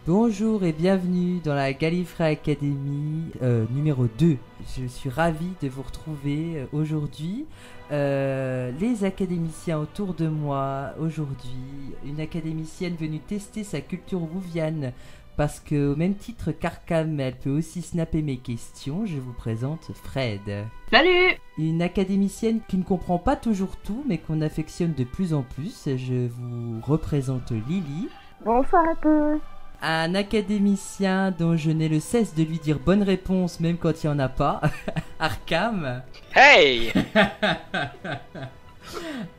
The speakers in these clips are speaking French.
Bonjour et bienvenue dans la Gallifrey Academy numéro 2. Je suis ravi de vous retrouver aujourd'hui. Les académiciens autour de moi aujourd'hui, une académicienne venue tester sa culture wouviane parce qu'au même titre qu'Arkham, elle peut aussi snapper mes questions. Je vous présente Fred. Salut! Une académicienne qui ne comprend pas toujours tout mais qu'on affectionne de plus en plus. Je vous représente Lily. Bonsoir à tous! Un académicien dont je n'ai le cesse de lui dire bonne réponse même quand il n'y en a pas, Arkham. Hey!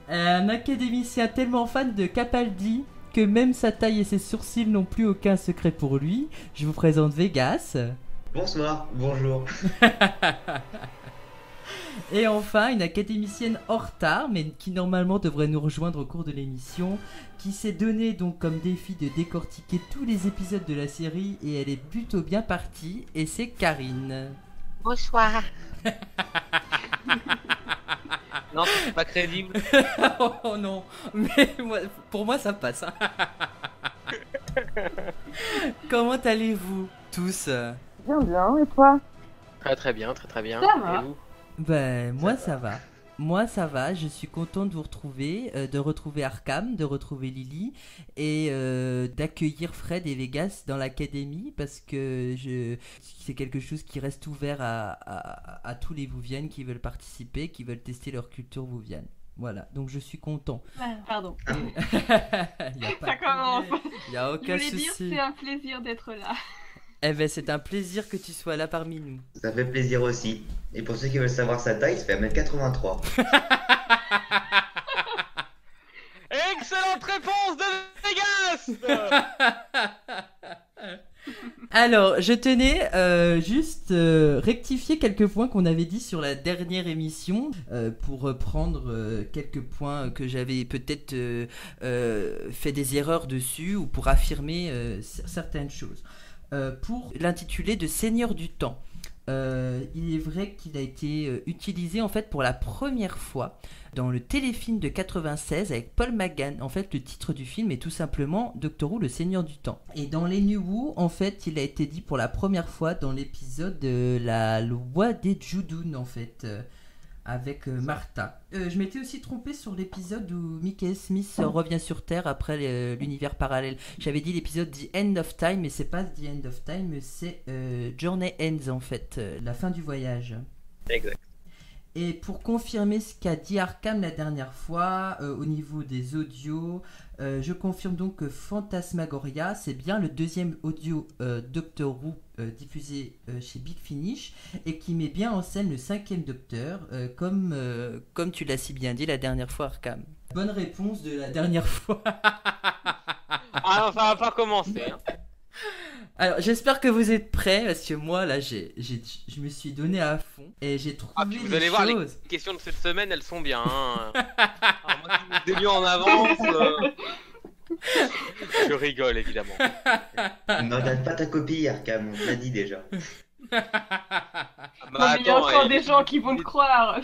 Un académicien tellement fan de Capaldi que même sa taille et ses sourcils n'ont plus aucun secret pour lui. Je vous présente Vegas. Bonsoir, bonjour. Et enfin, une académicienne en retard, mais qui normalement devrait nous rejoindre au cours de l'émission, qui s'est donné donc comme défi de décortiquer tous les épisodes de la série, et elle est plutôt bien partie, et c'est Karine. Bonsoir. Non, c'est pas crédible. Oh non, mais pour moi ça passe. Comment allez-vous tous? Bien, et toi? Très bien, très bien. Ça va. Et vous? Ben, moi ça va. Moi ça va, je suis contente de vous retrouver, de retrouver Arkham, de retrouver Lily et d'accueillir Fred et Vegas dans l'académie parce que c'est quelque chose qui reste ouvert à tous les Wouvianes qui veulent participer, qui veulent tester leur culture Wouviane. Voilà, donc je suis content. Pardon. Y a pas Ça commence. Il n'y a Je aucun voulais dire, souci. c'est un plaisir d'être là. Eh ben, c'est un plaisir que tu sois là parmi nous. Ça fait plaisir aussi. Et pour ceux qui veulent savoir sa taille, il fait 1m83. Excellente réponse de Vegas! Alors, je tenais juste rectifier quelques points qu'on avait dit sur la dernière émission pour reprendre quelques points que j'avais peut-être fait des erreurs dessus ou pour affirmer certaines choses. Pour l'intitulé de Seigneur du Temps. Il est vrai qu'il a été utilisé en fait pour la première fois dans le téléfilm de 96 avec Paul McGann. En fait, le titre du film est tout simplement Doctor Who, le Seigneur du Temps. Et dans les New Who, en fait, il a été dit pour la première fois dans l'épisode de la loi des Judoun, en fait, avec Martha. Je m'étais aussi trompé sur l'épisode où Mickey Smith revient sur Terre après l'univers parallèle. J'avais dit l'épisode The End of Time, mais c'est pas The End of Time, c'est Journey Ends en fait, la fin du voyage. Exact. Et pour confirmer ce qu'a dit Arkham la dernière fois au niveau des audios, je confirme donc que Phantasmagoria, c'est bien le deuxième audio Doctor Who diffusé chez Big Finish et qui met bien en scène le 5e Docteur, comme tu l'as si bien dit la dernière fois, Arkham. Bonne réponse de la dernière fois. Ah non, ça va pas commencer. Hein. Alors, j'espère que vous êtes prêts parce que moi là, je me suis donné à fond et j'ai trouvé Ah, puis vous des allez voir, les choses. questions de cette semaine, elles sont bien. Hein. Alors, moi, qui vous ai lu en avance. Je rigole, évidemment. Ne regarde pas ta copie, Arkham, on te l'a dit déjà. Bah, Il y a encore il- des gens qui vont te croire.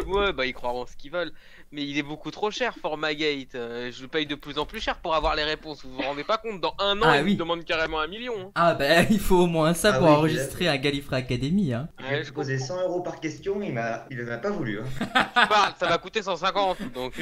Ouais, bah ils croiront ce qu'ils veulent. Mais il est beaucoup trop cher, Formagate. Je le paye de plus en plus cher pour avoir les réponses. Vous vous rendez pas compte? Dans un an, Ah il oui. me demande carrément 1 million. Hein. Ah ben il faut au moins ça Ah pour oui, enregistrer un Gallifrey Academy hein. J'ai proposé 100 € par question, il en a pas voulu. Hein. Ça va coûter 150. Donc,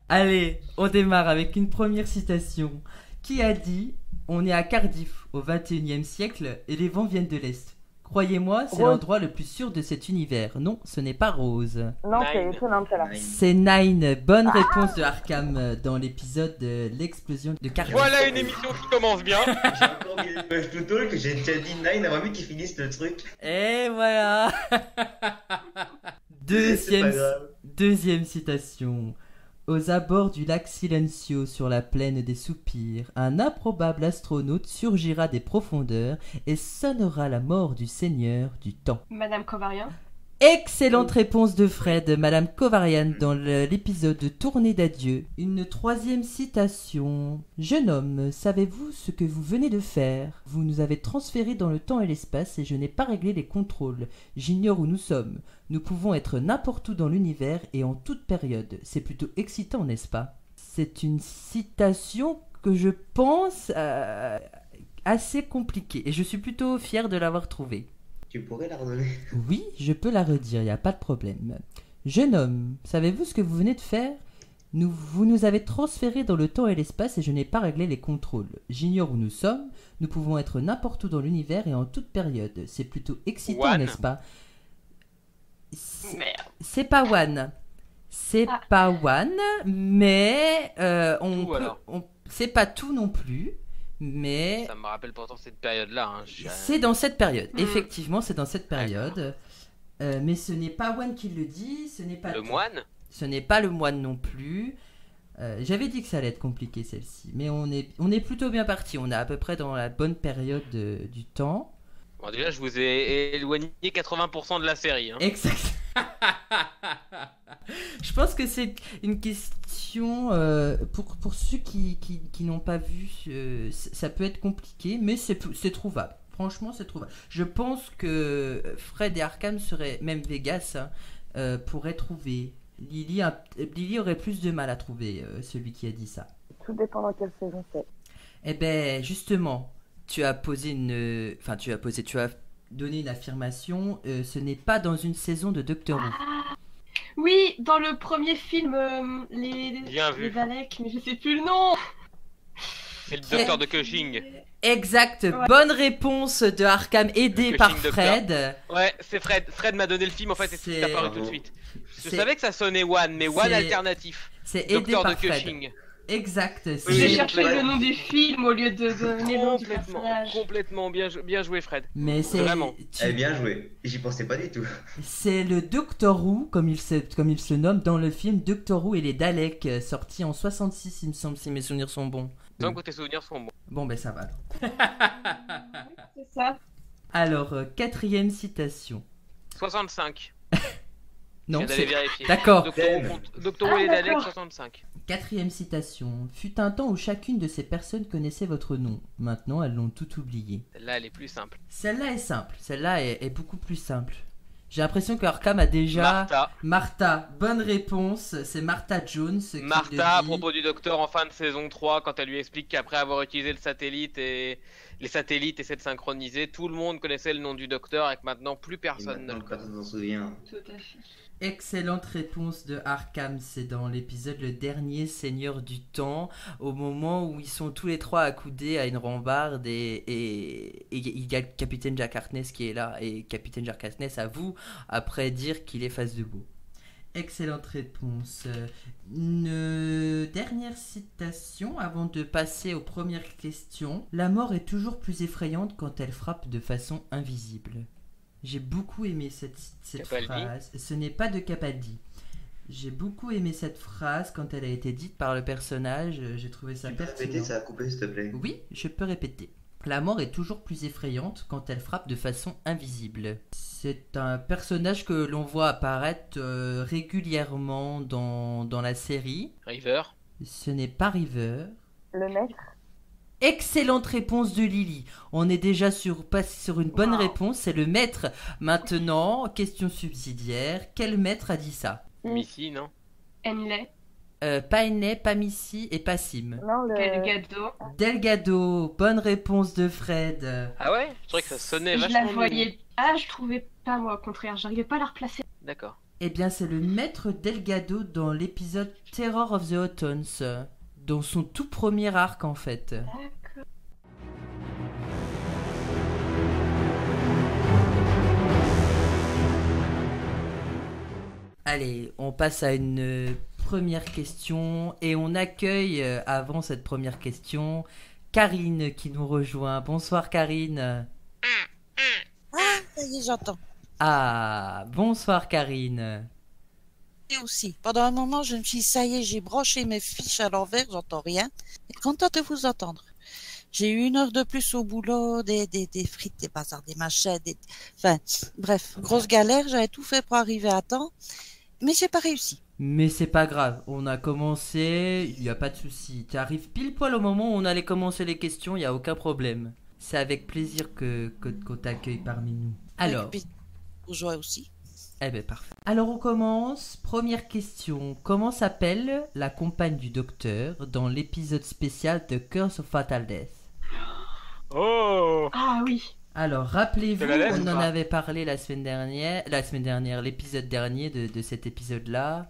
Allez, on démarre avec une première citation. Qui a dit « On est à Cardiff au 21e siècle et les vents viennent de l'Est. Croyez-moi, c'est Rose. l'endroit le plus sûr de cet univers. » Non, ce n'est pas Rose. Non, c'est Nine. étonnant celle-là. C'est Nine. Bonne réponse de Arkham dans l'épisode de l'explosion de Cardiff. voilà une émission qui commence bien. J'ai encore mis les pages tout tôt que j'ai déjà dit 9 avant même qu'ils finissent le truc. Et voilà. C'est pas grave. Deuxième citation. Aux abords du lac Silencio, sur la plaine des soupirs, un improbable astronaute surgira des profondeurs et sonnera la mort du seigneur du temps. Madame Covarien. Excellente réponse de Fred, Madame Kovarian, dans l'épisode de Tournée d'adieu. Une troisième citation. Jeune homme, savez-vous ce que vous venez de faire? Vous nous avez transférés dans le temps et l'espace et je n'ai pas réglé les contrôles. J'ignore où nous sommes. Nous pouvons être n'importe où dans l'univers et en toute période. C'est plutôt excitant, n'est-ce pas? C'est une citation que je pense assez compliqué. Et je suis plutôt fier de l'avoir trouvé. Tu pourrais la redonner? Oui, je peux la redire, il n'y a pas de problème. Jeune homme, savez-vous ce que vous venez de faire? Vous nous avez transférés dans le temps et l'espace et je n'ai pas réglé les contrôles. J'ignore où nous sommes, nous pouvons être n'importe où dans l'univers et en toute période. C'est plutôt excitant, One. n'est-ce pas? Merde. C'est pas One. C'est Ah. pas One, mais Tout, alors. c'est pas tout non plus, mais Ça me rappelle pourtant cette période-là. Hein. c'est dans cette période. Mm. Effectivement, c'est dans cette période. Mais ce n'est pas One qui le dit, ce n'est pas Le tout. moine. Ce n'est pas le moine non plus. J'avais dit que ça allait être compliqué celle-ci, mais on est plutôt bien parti. On est à peu près dans la bonne période du temps. Bon, déjà, je vous ai éloigné 80% de la série. Hein. Exact. Je pense que c'est une question pour ceux qui n'ont pas vu. Ça peut être compliqué, mais c'est trouvable. Franchement, c'est trouvable. Je pense que Fred et Arkham seraient, même Vegas, pourraient trouver. Lily aurait plus de mal à trouver celui qui a dit ça. Tout dépend dans quelle saison c'est. Eh ben, justement, tu as donné une affirmation. Ce n'est pas dans une saison de Doctor Who. Oui, dans le premier film, Bien vu. les Daleks, mais je sais plus le nom. C'est le docteur de Cushing. Exact. Ouais. Bonne réponse de Arkham, aidé Le par Cushing Fred. Ouais, c'est Fred. Fred m'a donné le film en fait et C'est- c'est apparu Bravo. tout de suite. Je C'est- savais que ça sonnait One, mais One c'est- alternatif. C'est aidé Docteur de par Fred. Cushing. Exact. Oui, J'ai oui, cherché ouais. le nom du film au lieu de donner le nom du Complètement, personnage. complètement bien joué Fred. Mais c'est Vraiment. Eh bien joué. J'y pensais pas du tout. c'est le Doctor Who, comme il se nomme dans le film Doctor Who et les Daleks, sorti en 66, il me semble, si mes souvenirs sont bons. Tant que tes souvenirs sont bons. Bon, ben ça va. C'est ça. Alors, quatrième citation. 65. Non, Je viens d'aller c'est... vérifier. D'accord. Doctor Who et les Daleks, d'accord. 65. Quatrième citation. Fut un temps où chacune de ces personnes connaissait votre nom. Maintenant, elles l'ont tout oublié. Celle-là, elle est plus simple. Celle-là est simple. Celle-là est beaucoup plus simple. J'ai l'impression que Arkham a déjà... Martha. Bonne réponse. C'est Martha Jones qui le Martha, à dit. propos du docteur en fin de saison 3, quand elle lui explique qu'après avoir utilisé les satellites essaient de synchroniser, tout le monde connaissait le nom du docteur et que maintenant plus Et personne ne maintenant le que connaît. personne s'en souvient. Tout à fait. Excellente réponse de Arkham, c'est dans l'épisode Le Dernier Seigneur du Temps, au moment où ils sont tous les trois accoudés à une rambarde et il y a le capitaine Jack Harkness qui est là, et capitaine Jack Harkness avoue après dire qu'il est face debout. Excellente réponse. Une dernière citation avant de passer aux premières questions. La mort est toujours plus effrayante quand elle frappe de façon invisible. J'ai beaucoup aimé cette Capaldi. phrase. Ce n'est pas de Capaldi. J'ai beaucoup aimé cette phrase quand elle a été dite par le personnage. J'ai trouvé ça Tu peux pertinent. répéter, ça a coupé s'il te plaît. Oui, je peux répéter. La mort est toujours plus effrayante quand elle frappe de façon invisible. C'est un personnage que l'on voit apparaître régulièrement dans la série. River. Ce n'est pas River. Le maître. Excellente réponse de Lily. On est déjà passé sur une bonne Wow. réponse. C'est le maître. Maintenant, question subsidiaire. Quel maître a dit ça? Missy, non? Henley. Pas Henley, pas Missy et pas Sim. Non, le Delgado. Delgado. Bonne réponse de Fred. Ah ouais? Je trouvais que ça sonnait Je vachement la mieux. voyais. Ah, je trouvais pas moi, au contraire. J'arrivais pas à la replacer. D'accord. Eh bien, c'est le maître Delgado dans l'épisode Terror of the Autons, dans son tout premier arc en fait. D'accord. Allez, on passe à une première question et on accueille, avant cette première question, Karine qui nous rejoint. Bonsoir Karine. Ah, ça y est, j'entends. Ah, bonsoir Karine. Et aussi, pendant un moment, je me suis dit, ça y est, j'ai branché mes fiches à l'envers, j'entends rien. Et contente de vous entendre. J'ai eu 1 heure de plus au boulot, des frites, des bazars, des machins, enfin, bref, grosse galère, j'avais tout fait pour arriver à temps, mais j'ai pas réussi. Mais c'est pas grave, on a commencé, il n'y a pas de souci. Tu arrives pile poil au moment où on allait commencer les questions, il n'y a aucun problème. C'est avec plaisir qu'on t'accueille parmi nous. Alors, Et puis, pour jouer aussi. Eh ben parfait. Alors on commence. Première question. Comment s'appelle la compagne du docteur dans l'épisode spécial de Curse of Fatal Death? Oh. Ah oui. Alors rappelez-vous, Je te la laisse on ou en pas avait parlé l'épisode dernier de cet épisode-là.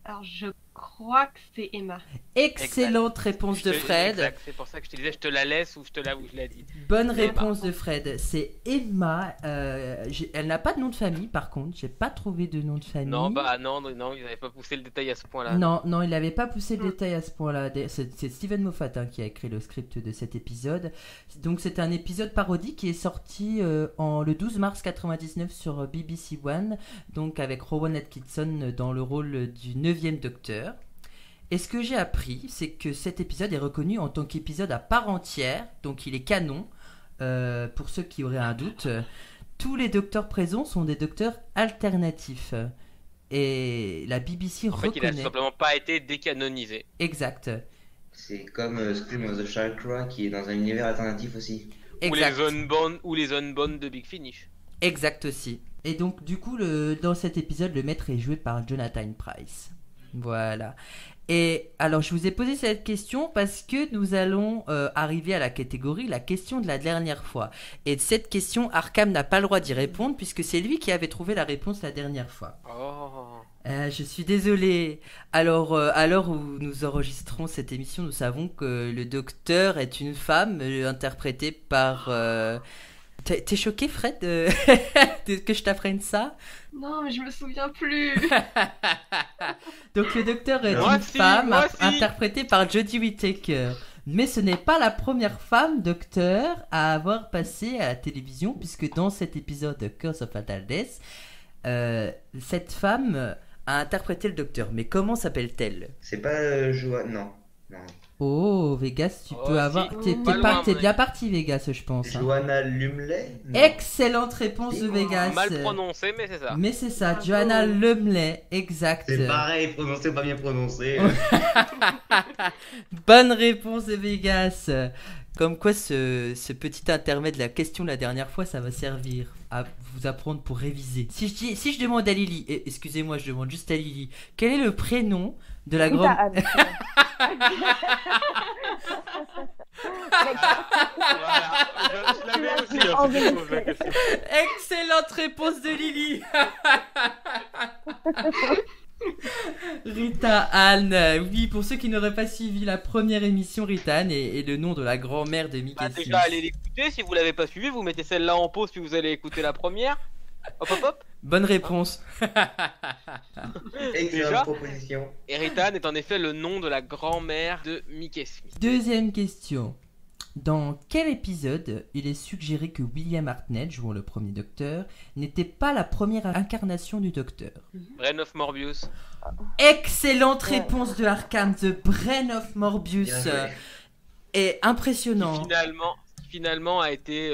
Alors je crois que c'est Emma. Excellente réponse de Fred. Exact, c'est pour ça que je te disais, je te la laisse ou je l'ai dit. Bonne réponse de Fred. C'est Emma. Elle n'a pas de nom de famille, par contre. J'ai pas trouvé de nom de famille. Non, non, ils n'avaient pas poussé le détail à ce point-là. Non, il n'avait pas poussé le détail à ce point-là. C'est Steven Moffat qui a écrit le script de cet épisode. Donc c'est un épisode parodie qui est sorti le 12 mars 99 sur BBC One, donc avec Rowan Atkinson dans le rôle du 9e docteur. Et ce que j'ai appris, c'est que cet épisode est reconnu en tant qu'épisode à part entière, donc il est canon. Pour ceux qui auraient un doute, tous les docteurs présents sont des docteurs alternatifs. Et la BBC En fait, il a reconnaît. simplement pas été décanonisé. Exact. C'est comme Scream of the Sharkra qui est dans un univers alternatif aussi. Exact. Ou les Unbound de Big Finish. Exact aussi. Et donc, du coup, dans cet épisode, le maître est joué par Jonathan Pryce. Voilà. Et alors, je vous ai posé cette question parce que nous allons arriver à la catégorie la question de la dernière fois. Et cette question, Arkham n'a pas le droit d'y répondre puisque c'est lui qui avait trouvé la réponse la dernière fois. Oh. Je suis désolé. Alors, à l'heure où nous enregistrons cette émission, nous savons que le docteur est une femme interprétée par... T'es choqué, Fred, que je t'apprenne ça? Non, mais je me souviens plus. Donc le docteur est Moi une aussi, femme moi aussi. interprétée par Jodie Whittaker. Mais ce n'est pas la première femme docteur à avoir passé à la télévision, puisque dans cet épisode de Curse of Fatal Death, cette femme a interprété le docteur. Mais comment s'appelle-t-elle? C'est pas Joanne, non. Oh, Vegas, tu Oh, peux si. avoir... T'es Pas loin, t'es mais- bien parti, Vegas, je pense. Hein. Joanna Lumley non. Excellente réponse de Oh, Vegas. Mal prononcé, mais c'est ça. Mais c'est ça, Bravo. Joanna Lumley, exact. C'est pareil, prononcé, pas bien prononcé. Bonne réponse de Vegas. Comme quoi ce petit intermède de la question de la dernière fois, ça va servir à vous apprendre pour réviser. Si je demande à Lily, et excusez-moi, je demande juste à Lily, quel est le prénom de la grande... Anne. Voilà, je l'avais aussi, hein, si tu poses la question. Excellente réponse de Lily. Rita Anne, oui, pour ceux qui n'auraient pas suivi la première émission, Rita Anne est le nom de la grand-mère de Mickey Bah, Smith. déjà, allez l'écouter. Si vous l'avez pas suivi, vous mettez celle-là en pause puis vous allez écouter la première. Hop hop hop. Bonne réponse. Excellente Déjà proposition. Et Rita Anne est en effet le nom de la grand-mère de Mickey Smith. Deuxième question. Dans quel épisode il est suggéré que William Hartnett, jouant le premier docteur, n'était pas la première incarnation du docteur? Brain of Morbius. Excellente réponse de Arkham, The Brain of Morbius. Bien joué. Et impressionnant. Finalement a été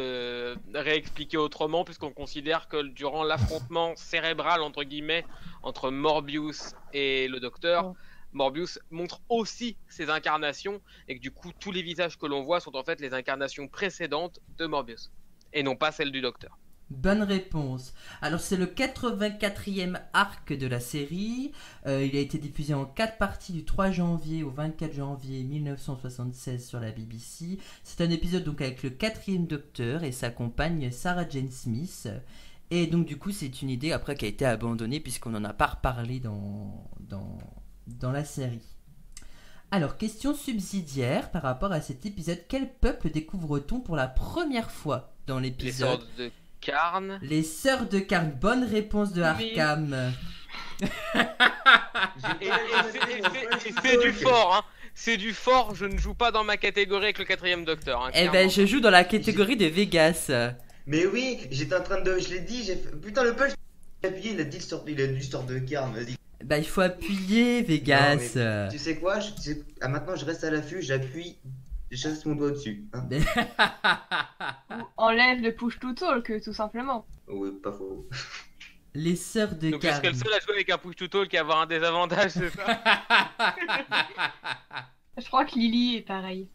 réexpliqué autrement puisqu'on considère que durant l'affrontement cérébral entre guillemets entre Morbius et le docteur, Ouais. Morbius montre aussi ses incarnations et que du coup tous les visages que l'on voit sont en fait les incarnations précédentes de Morbius et non pas celles du docteur. Bonne réponse. Alors c'est le 84e arc de la série. Il a été diffusé en 4 parties du 3 janvier au 24 janvier 1976 sur la BBC. C'est un épisode donc avec le 4e docteur et sa compagne Sarah Jane Smith. Et donc du coup c'est une idée après qui a été abandonnée puisqu'on n'en a pas reparlé dans la série. Alors, question subsidiaire par rapport à cet épisode. Quel peuple découvre-t-on pour la première fois dans Les l'épisode? sortes de Carne. Les sœurs de Karn. Bonne réponse de Oui. Arkham. Et c'est du fort, hein. C'est du fort, je ne joue pas dans ma catégorie avec le 4e docteur. Hein, Eh ben, clairement. je joue dans la catégorie de Vegas. Mais oui, j'étais en train de. Je l'ai dit, j'ai fait. Putain, le punch, j'ai appuyé, il a dit du sort de carne, vas-y. Bah, il faut appuyer, Vegas. Non, Tu sais quoi maintenant, je reste à l'affût, j'appuie, je chasse mon doigt dessus. Hein. Enlève le push to talk, tout simplement. Ouais, pas faux. Les sœurs de Donc, je Karn. serais le seul à jouer avec un push to talk et avoir un désavantage, c'est ça? Je crois que Lily est pareil.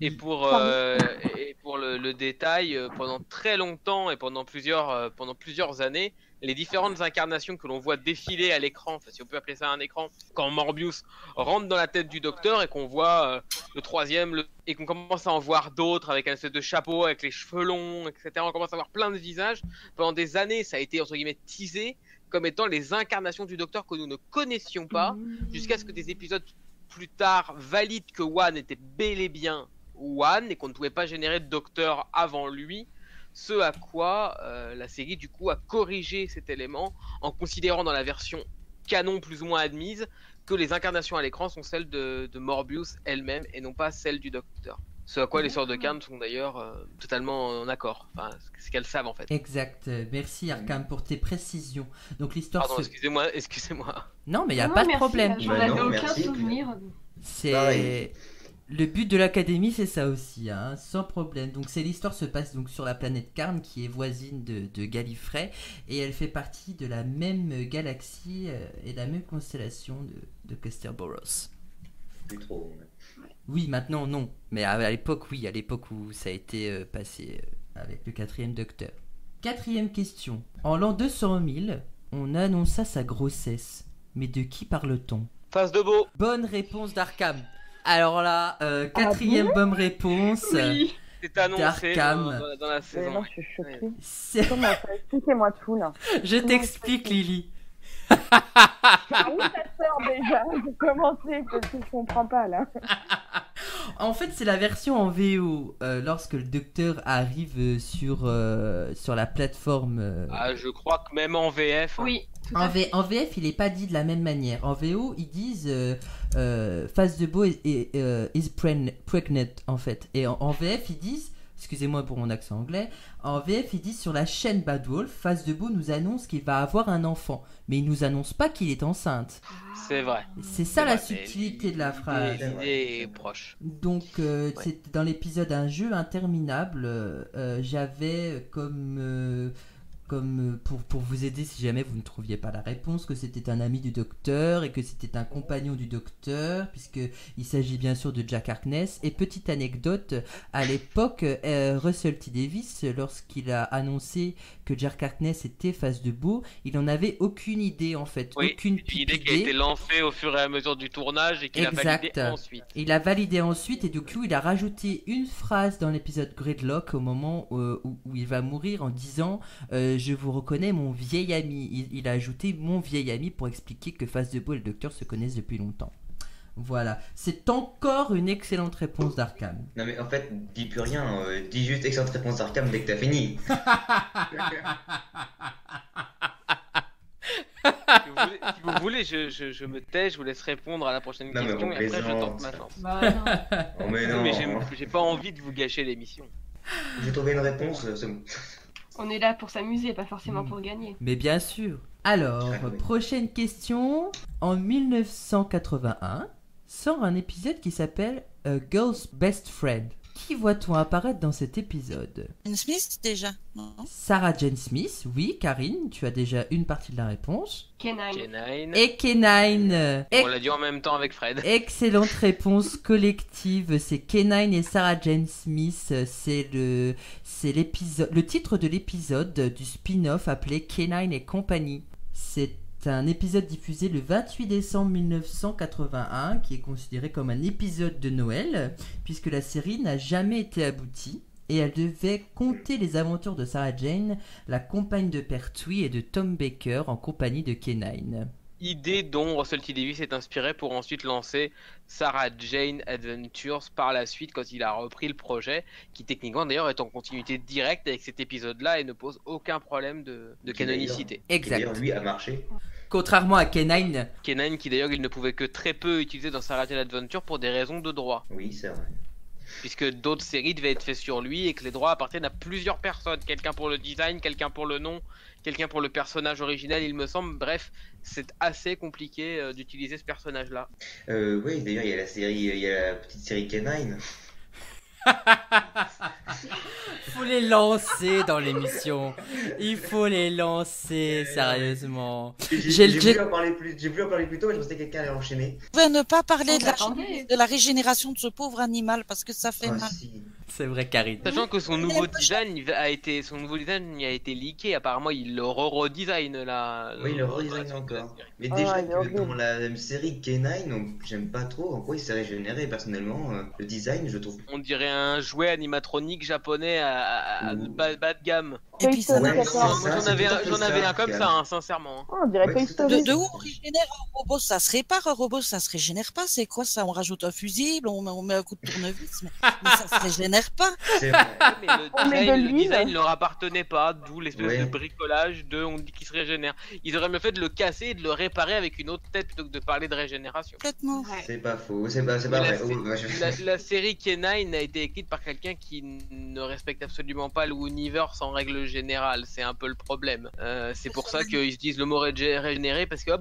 Et pour le détail, pendant très longtemps et pendant plusieurs années, les différentes incarnations que l'on voit défiler à l'écran, enfin, si on peut appeler ça un écran, quand Morbius rentre dans la tête du docteur et qu'on voit le troisième, et qu'on commence à en voir d'autres avec un espèce de chapeau, avec les cheveux longs, etc. On commence à voir plein de visages. Pendant des années, ça a été entre guillemets teasé comme étant les incarnations du docteur que nous ne connaissions pas, jusqu'à ce que des épisodes plus tard valident que One était bel et bien One et qu'on ne pouvait pas générer de docteur avant lui. Ce à quoi la série du coup a corrigé cet élément en considérant dans la version canon plus ou moins admise que les incarnations à l'écran sont celles de Morbius elle-même et non pas celles du docteur. Ce à quoi les sœurs de Khan sont d'ailleurs totalement en accord. Enfin, c'est qu'elles savent en fait. Exact. Merci Arkham pour tes précisions. Donc l'histoire. Pardon, excusez-moi. Non, mais il y a pas de problème. J'en avais aucun souvenir. C'est le but de l'académie, c'est ça aussi, hein, sans problème. Donc l'histoire se passe donc sur la planète Karn, qui est voisine de Gallifrey, et elle fait partie de la même galaxie et de la même constellation de Kesterboros. Plus trop. Oui, maintenant non, mais à l'époque oui, à l'époque où ça a été passé avec le 4e docteur. 4e question. En l'an 200 000, on annonça sa grossesse, mais de qui parle-t-on? Face de beau. Bonne réponse d'Arkham. Alors là, 4e bonne réponse. Oui. C'est annoncé d'Arkham. dans la saison. Non, je suis choquée. C'est- Comment ça? Expliquez-moi tout là. Je t'explique, Lily. Ah oui, ta sœur déjà. Commencez parce que je comprends pas là. En fait, c'est la version en VO. Lorsque le docteur arrive sur la plateforme. Je crois que même en VF. Oui, tout à fait. En VF, il n'est pas dit de la même manière. En VO, ils disent Face de Beau is pregnant, en fait. Et en VF, ils disent, excusez-moi pour mon accent anglais, en VF, ils disent sur la chaîne Bad Wolf, Face de Beau nous annonce qu'il va avoir un enfant. Mais il nous annonce pas qu'il est enceinte. C'est vrai. C'est ça la vrai, mais subtilité de la phrase. L'idée est proche. Donc, c'est dans l'épisode Un jeu interminable. J'avais comme pour vous aider si jamais vous ne trouviez pas la réponse, que c'était un ami du docteur et que c'était un compagnon du docteur, puisqu'il s'agit bien sûr de Jack Harkness. Et petite anecdote, à l'époque, Russell T. Davies, lorsqu'il a annoncé que Jack Harkness était Face de Beau, il n'en avait aucune idée en fait. Oui, aucune une idée qui a été lancée au fur et à mesure du tournage et qu'il a validé ensuite. Il a validé ensuite et du coup il a rajouté une phrase dans l'épisode Gridlock au moment où il va mourir en disant je vous reconnais mon vieil ami. Il a ajouté mon vieil ami pour expliquer que Face de Beau et le docteur se connaissent depuis longtemps. Voilà, c'est encore une excellente réponse d'Arkham. Non mais en fait, dis plus rien, dis juste excellente réponse d'Arkham dès que t'as fini. Si vous voulez, je me tais, je vous laisse répondre à la prochaine Non, mais question on et après je plaisante. tente ma chance. Bah, non. Oh mais non, Mais j'ai pas envie de vous gâcher l'émission. j'ai trouvé une réponse, c'est bon. On est là pour s'amuser, pas forcément pour gagner. Mais bien sûr. Alors, Ah oui. prochaine question. En 1981, sort un épisode qui s'appelle A Girl's Best Friend. Qui voit-on apparaître dans cet épisode? Jane Smith déjà, non? Sarah Jane Smith, oui. Karine, tu as déjà une partie de la réponse. K9. K9. Et K9. On l'a dit en même temps avec Fred. Excellente réponse collective. C'est K9 et Sarah Jane Smith. C'est l'épisode, le titre de l'épisode du spin-off appelé K9 et compagnie. C'est un épisode diffusé le 28 décembre 1981 qui est considéré comme un épisode de Noël puisque la série n'a jamais été aboutie et elle devait conter les aventures de Sarah Jane, la compagne de Pertwee et de Tom Baker en compagnie de K9. Idée dont Russell T. Davies s'est inspiré pour ensuite lancer Sarah Jane Adventures par la suite quand il a repris le projet, qui techniquement d'ailleurs est en continuité directe avec cet épisode-là et ne pose aucun problème de canonicité. Qui Exact. d'ailleurs lui a marché. Contrairement à K9. K9 qui d'ailleurs il ne pouvait que très peu utiliser dans Sarah Jane Adventures pour des raisons de droit, Oui, c'est vrai. puisque d'autres séries devaient être faites sur lui et que les droits appartiennent à plusieurs personnes, quelqu'un pour le design, quelqu'un pour le nom, quelqu'un pour le personnage original il me semble, bref c'est assez compliqué d'utiliser ce personnage là. Oui, d'ailleurs il y a la petite série K9. Faut les lancer dans l'émission. Il faut les lancer, sérieusement. J'ai voulu en parler plus tôt, mais je pensais que quelqu'un allait enchaîner. Vous pouvez ne pas parler On de t'attendait. la régénération de ce pauvre animal parce que ça fait Ah, mal. si. C'est vrai, Karine. Sachant que son nouveau design a été leaké. Apparemment, il le redesign là. Oui, il le redesign encore. Mais Ah, déjà il est que horrible. dans la série K9, donc j'aime pas trop en quoi il s'est régénéré personnellement. Le design, je trouve. On dirait un jouet animatronique japonais à bas de gamme. Et puis ça Toy Ouais, Story c'est 14. ça, Moi, c'est tout à fait j'en avais ça, un comme Cal. ça, hein, sincèrement. Oh, on dirait Ouais, Toy tout à fait. Story. De où on régénère un robot, ça se répare un robot, ça se régénère pas. C'est quoi ça? On rajoute un fusible, on met un coup de tournevis, mais ça se régénère pas. C'est vrai. Mais On met de le l'huile. design leur appartenait pas, d'où l'espèce Ouais. de bricolage on dit qu'il se régénère. Ils auraient mieux fait de le casser et de le réparer avec une autre tête plutôt que de parler de régénération. Complètement. Ouais. C'est pas faux, c'est pas Mais vrai. la, Oh, bah, la série K9 a été écrite par quelqu'un qui ne respecte absolument pas l'univers en règle générale. C'est un peu le problème. C'est pour ça qu'ils se disent le mot régénérer parce que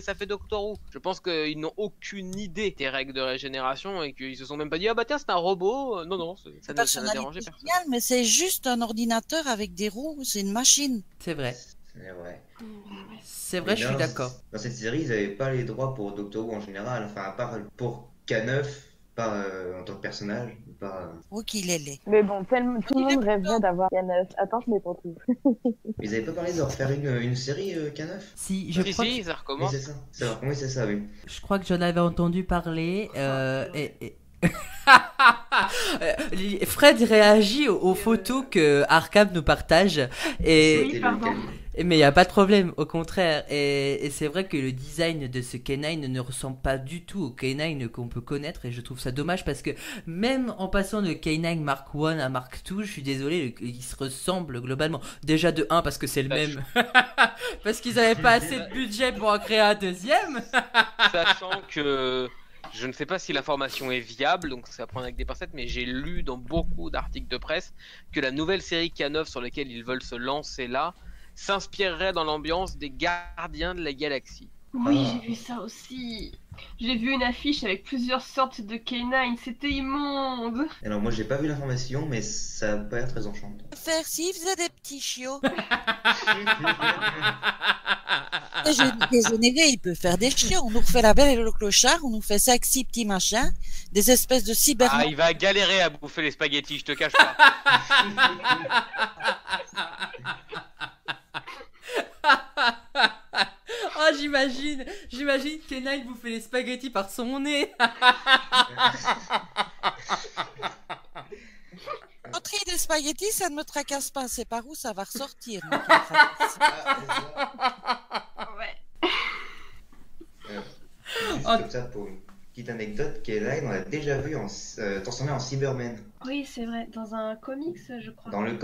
ça fait Doctor Who. Je pense qu'ils n'ont aucune idée des règles de régénération et qu'ils se sont même pas dit tiens c'est un robot. Non, ça n'a Personnalité dérangé personne. géniale, mais c'est juste un ordinateur avec des roues, c'est une machine. C'est vrai. c'est vrai. C'est vrai, je suis Dans- d'accord. Dans cette série, ils n'avaient pas les droits pour Doctor Who en général, enfin à part pour K9, pas en tant que personnage, pas. Oh qu'il est laid. Mais bon, tout le monde rêverait d'avoir K9. Attends, je l'ai pas trouvé. Ils avaient pas parlé de refaire une série K9? Si, je crois, Si, ça Oui, recommence. c'est ça. Oui, c'est ça, oui. je crois que j'en avais entendu parler. Et... Fred réagit aux photos que Arkham nous partage. Et... Oui, pardon. Mais il n'y a pas de problème, au contraire. Et c'est vrai que le design de ce K9 ne ressemble pas du tout au K9 qu'on peut connaître. Et je trouve ça dommage parce que même en passant de K9 Mark 1 à Mark 2, je suis désolé, ils se ressemblent globalement. Déjà de 1 parce que c'est le même. Parce qu'ils n'avaient pas assez de budget pour en créer un deuxième. Sachant que je ne sais pas si l'information est viable, donc ça prend avec des pincettes, mais j'ai lu dans beaucoup d'articles de presse que la nouvelle série K9 sur laquelle ils veulent se lancer là s'inspirerait dans l'ambiance des Gardiens de la Galaxie. Oui, Ah. j'ai vu ça aussi. J'ai vu une affiche avec plusieurs sortes de K9, c'était immonde. Alors moi j'ai pas vu l'information, mais ça a pas l'air très enchantant. Faire s'il faisait des petits chiots. Dégénéré, il peut faire des chiots. On nous refait la Belle et le Clochard, on nous fait 5-6 petits machins, des espèces de cyber. Ah, il va galérer à bouffer les spaghettis, je te cache pas. Oh, j'imagine K9 vous fait les spaghettis par son nez. Entrer des spaghettis, ça ne me tracasse pas. C'est par où ça va ressortir. moi, qui me tracasse. Ouais. Juste comme ça pour une petite anecdote, K9 on l'a déjà vu transformé en Cyberman. Oui, c'est vrai, dans un comics, je crois. Dans un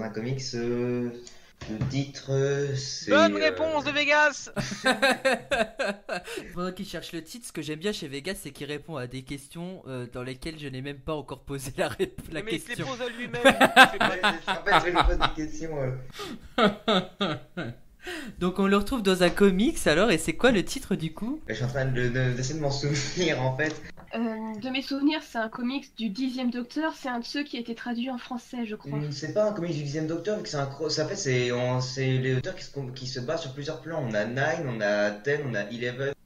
comics, le titre c'est. Bonne réponse de Vegas. Pendant qu'il cherche le titre, ce que j'aime bien chez Vegas, c'est qu'il répond à des questions dans lesquelles je n'ai même pas encore posé la Mais il se les question. pose à lui-même. Ouais, en fait, je lui pose des questions. Donc on le retrouve dans un comics alors, et c'est quoi le titre du coup? Je suis en train d'essayer de m'en souvenir en fait. De mes souvenirs, c'est un comics du 10e Docteur, c'est un de ceux qui a été traduit en français, je crois. C'est pas un comics du 10e Docteur, vu que c'est un cross. En fait, c'est les auteurs qui se battent sur plusieurs plans. On a 9, on a 10, on a 11,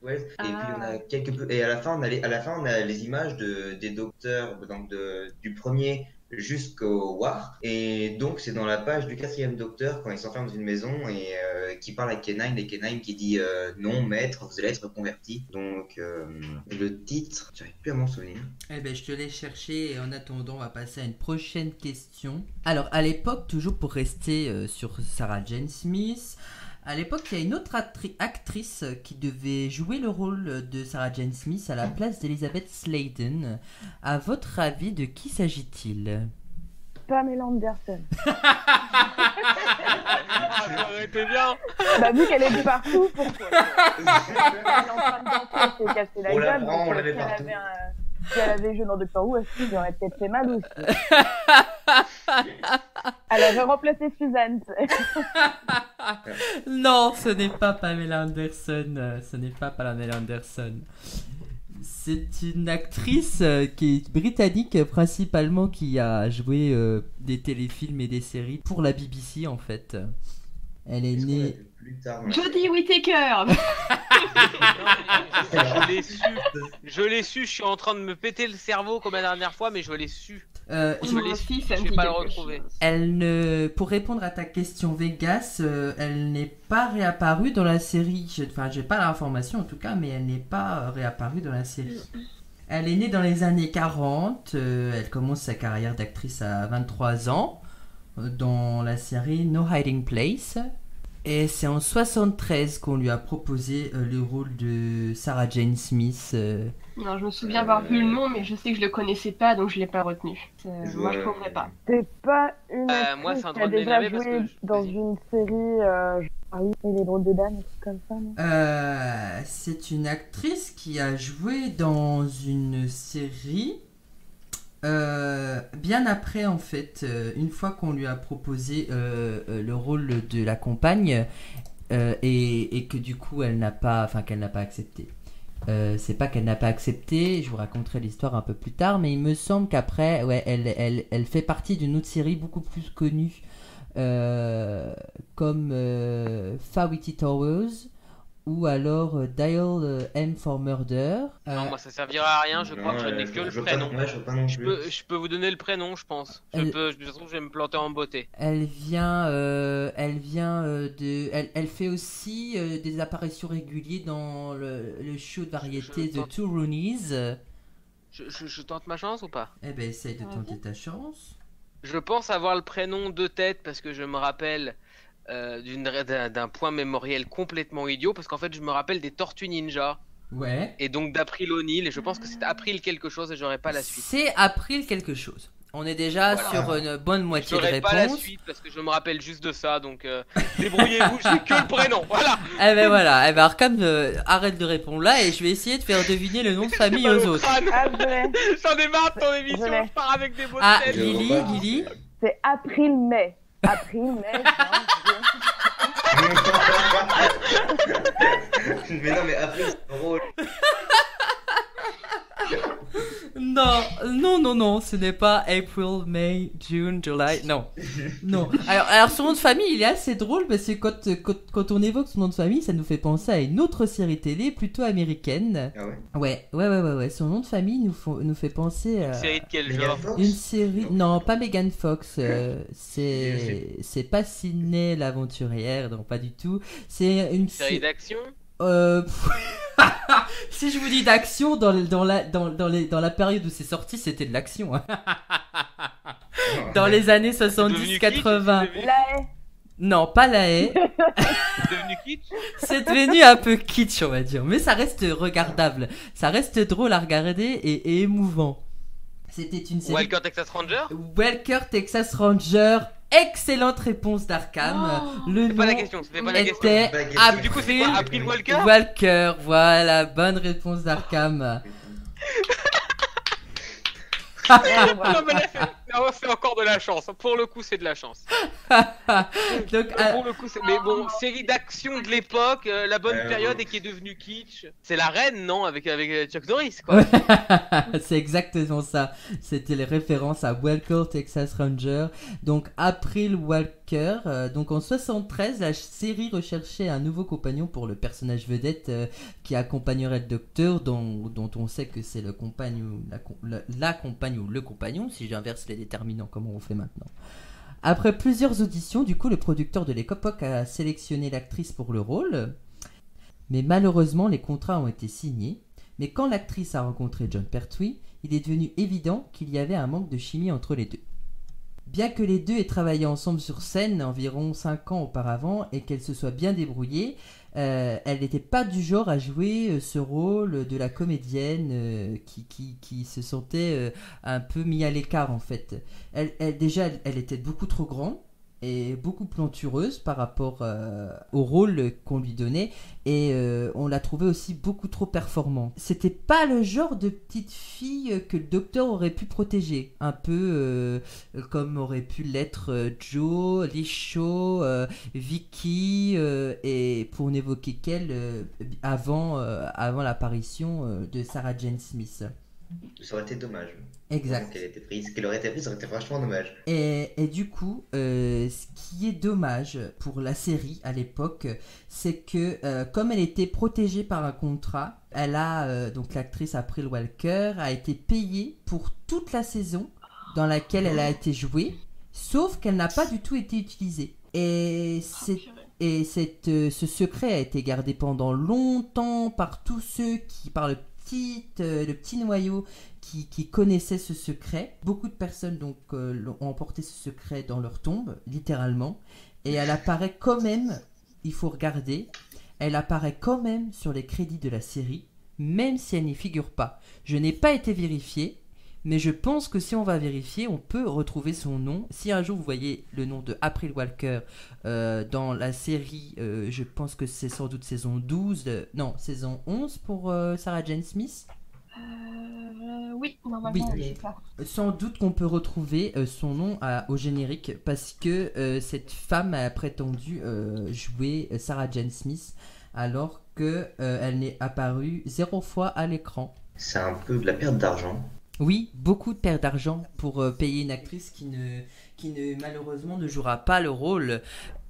12, et puis on a quelques. Et à la fin, on a les images des docteurs, donc du premier jusqu'au War. Et donc, c'est dans la page du 4e Docteur, quand il s'enferme dans une maison et qui parle à K9, et K9 qui dit non, maître, vous allez être converti. Donc, le titre, j'arrive plus à m'en souvenir. Eh ben je te l'ai cherché, et en attendant on va passer à une prochaine question. Alors à l'époque, toujours pour rester sur Sarah Jane Smith, à l'époque il y a une autre actrice qui devait jouer le rôle de Sarah Jane Smith à la place d'Elizabeth Sladen. À votre avis, de qui s'agit-il? Pamela Anderson. Arrêtez bien. Bah, vu qu'elle est de partout, pourquoi? Elle est en train de danser, elle s'est cassé la On la gueule. prend, donc, on la met si elle partout. avait si elle avait joué dans Doctor Who, elle aurait peut-être fait mal aussi. Elle avait remplacé Suzanne. Non, ce n'est pas Pamela Anderson. Ce n'est pas Pamela Anderson. C'est une actrice qui est britannique principalement, qui a joué des téléfilms et des séries pour la BBC en fait. Elle est Est-ce qu'on l'a née... vu plus tard dans la- Jodie Whittaker. Je l'ai su, je suis en train de me péter le cerveau comme la dernière fois, mais je l'ai su. Moi aussi, ça me Je vais dit pas le quelque retrouver. chose. Pour répondre à ta question Vegas, elle n'est pas réapparue dans la série. Enfin, j'ai pas l'information en tout cas, mais elle n'est pas réapparue dans la série. Elle est née dans les années 40. Elle commence sa carrière d'actrice à 23 ans dans la série No Hiding Place. Et c'est en 73 qu'on lui a proposé le rôle de Sarah Jane Smith. Non, je me souviens avoir vu le nom, mais je sais que je le connaissais pas, donc je l'ai pas retenu. Moi, je trouverais pas. C'est pas une actrice moi, c'est un qui a drôle de déjà navet parce joué que dans vas-y. une série, oui, les drôles de dames, un truc comme ça, non? C'est une actrice qui a joué dans une série bien après en fait, une fois qu'on lui a proposé le rôle de la compagne et que du coup qu'elle n'a pas accepté. C'est pas qu'elle n'a pas accepté, je vous raconterai l'histoire un peu plus tard, mais il me semble qu'après, ouais, elle fait partie d'une autre série beaucoup plus connue comme Fawlty Towers ou alors Dial M for Murder. Non, moi ça servira à rien, je crois que je n'ai que le prénom. Ouais, je veux pas non plus. Je peux vous donner le prénom, je pense. Je trouve que je vais me planter en beauté. Elle fait aussi des apparitions régulières dans le show de variété Je The Two Roonies. Je tente ma chance ou pas? Eh ben, essaye de tenter ta chance. Je pense avoir le prénom de tête parce que je me rappelle d'un point mémoriel complètement idiot, parce qu'en fait je me rappelle des Tortues Ninja Ouais. et donc d'April O'Neil, et je pense que c'est April quelque chose et j'aurai pas la suite. C'est April quelque chose. On est déjà sur une bonne moitié de J'aurai pas la réponse. suite parce que je me rappelle juste de ça, donc débrouillez-vous, j'ai que le prénom, voilà. Eh ben voilà, Arkham, arrête de répondre là et je vais essayer de faire deviner le nom de famille aux autres. Ah, je l'ai. J'en ai marre de ton émission, Je l'ai. je pars avec des mots Ah, de tête. Lily. C'est April-Mai. April-Mai, Mais non, mais après, c'est drôle. Non, ce n'est pas April, May, June, July, non. Alors son nom de famille, il est assez drôle parce que quand on évoque son nom de famille, ça nous fait penser à une autre série télé plutôt américaine. Ah ouais? Ouais. Son nom de famille nous fait penser à Série de quel Megan genre? Fox? une série. Non, pas Megan Fox. C'est pas Sydney l'aventurière, non, pas du tout. C'est une Série d'action? Si je vous dis d'action, dans la période où c'est sorti, c'était de l'action. Hein. Dans les années 70-80. La haie. Non, pas la haie. C'est devenu kitsch? C'est devenu un peu kitsch, on va dire. Mais ça reste regardable. Ça reste drôle à regarder et émouvant. C'était une série. Walker Texas Ranger? Walker Texas Ranger. Excellente réponse d'Arkham. Le C'est pas la nom question, c'était pas la question. était Pas la question. Du coup, c'est quoi, April Walker? Walker. Voilà, bonne réponse d'Arkham. Non, mais là, c'est encore de la chance. Pour le coup, c'est de la chance. Donc, Pour le coup, mais bon, série d'action de l'époque, la bonne période et qui est devenue kitsch. C'est la reine, non? Avec Chuck Norris, quoi. c'est exactement ça. C'était les références à Walker Texas Ranger. Donc April Walker. Donc en 73, la série recherchait un nouveau compagnon pour le personnage vedette qui accompagnerait le docteur, dont on sait que c'est le compagne la compagne ou le compagnon, si j'inverse les déterminants comme on fait maintenant. Après plusieurs auditions, du coup, le producteur de l'époque a sélectionné l'actrice pour le rôle. Mais malheureusement, les contrats ont été signés. Mais quand l'actrice a rencontré John Pertwee, il est devenu évident qu'il y avait un manque de chimie entre les deux. Bien que les deux aient travaillé ensemble sur scène environ 5 ans auparavant et qu'elle se soit bien débrouillée, elle n'était pas du genre à jouer ce rôle de la comédienne qui se sentait un peu mis à l'écart en fait. Elle était beaucoup trop grande et beaucoup plantureuse par rapport au rôle qu'on lui donnait et on l'a trouvée aussi beaucoup trop performante. C'était pas le genre de petite fille que le docteur aurait pu protéger, un peu comme aurait pu l'être Joe, Lisho, Vicky et pour n'évoquer qu'elle avant l'apparition de Sarah Jane Smith. Ça aurait été dommage. Exact. Qu'elle aurait été prise, ça aurait été franchement dommage. Et du coup, ce qui est dommage pour la série à l'époque, c'est que comme elle était protégée par un contrat, elle a donc l'actrice April Walker a été payée pour toute la saison dans laquelle elle a été jouée, sauf qu'elle n'a pas du tout été utilisée. Et ce secret a été gardé pendant longtemps par tous ceux qui, par le petit noyau qui connaissait ce secret. Beaucoup de personnes donc ont emporté ce secret dans leur tombe, littéralement. Et elle apparaît quand même, il faut regarder, elle apparaît quand même sur les crédits de la série, même si elle n'y figure pas. Je n'ai pas été vérifié, mais je pense que si on va vérifier, on peut retrouver son nom. Si un jour vous voyez le nom de April Walker dans la série, je pense que c'est sans doute saison 12, saison 11 pour Sarah Jane Smith. Oui, normalement, Oui. c'est ça. Sans doute qu'on peut retrouver son nom au générique parce que cette femme a prétendu jouer Sarah Jane Smith alors qu'elle n'est apparue 0 fois à l'écran. C'est un peu de la perte d'argent. Oui, beaucoup de perte d'argent pour payer une actrice qui ne malheureusement ne jouera pas le rôle.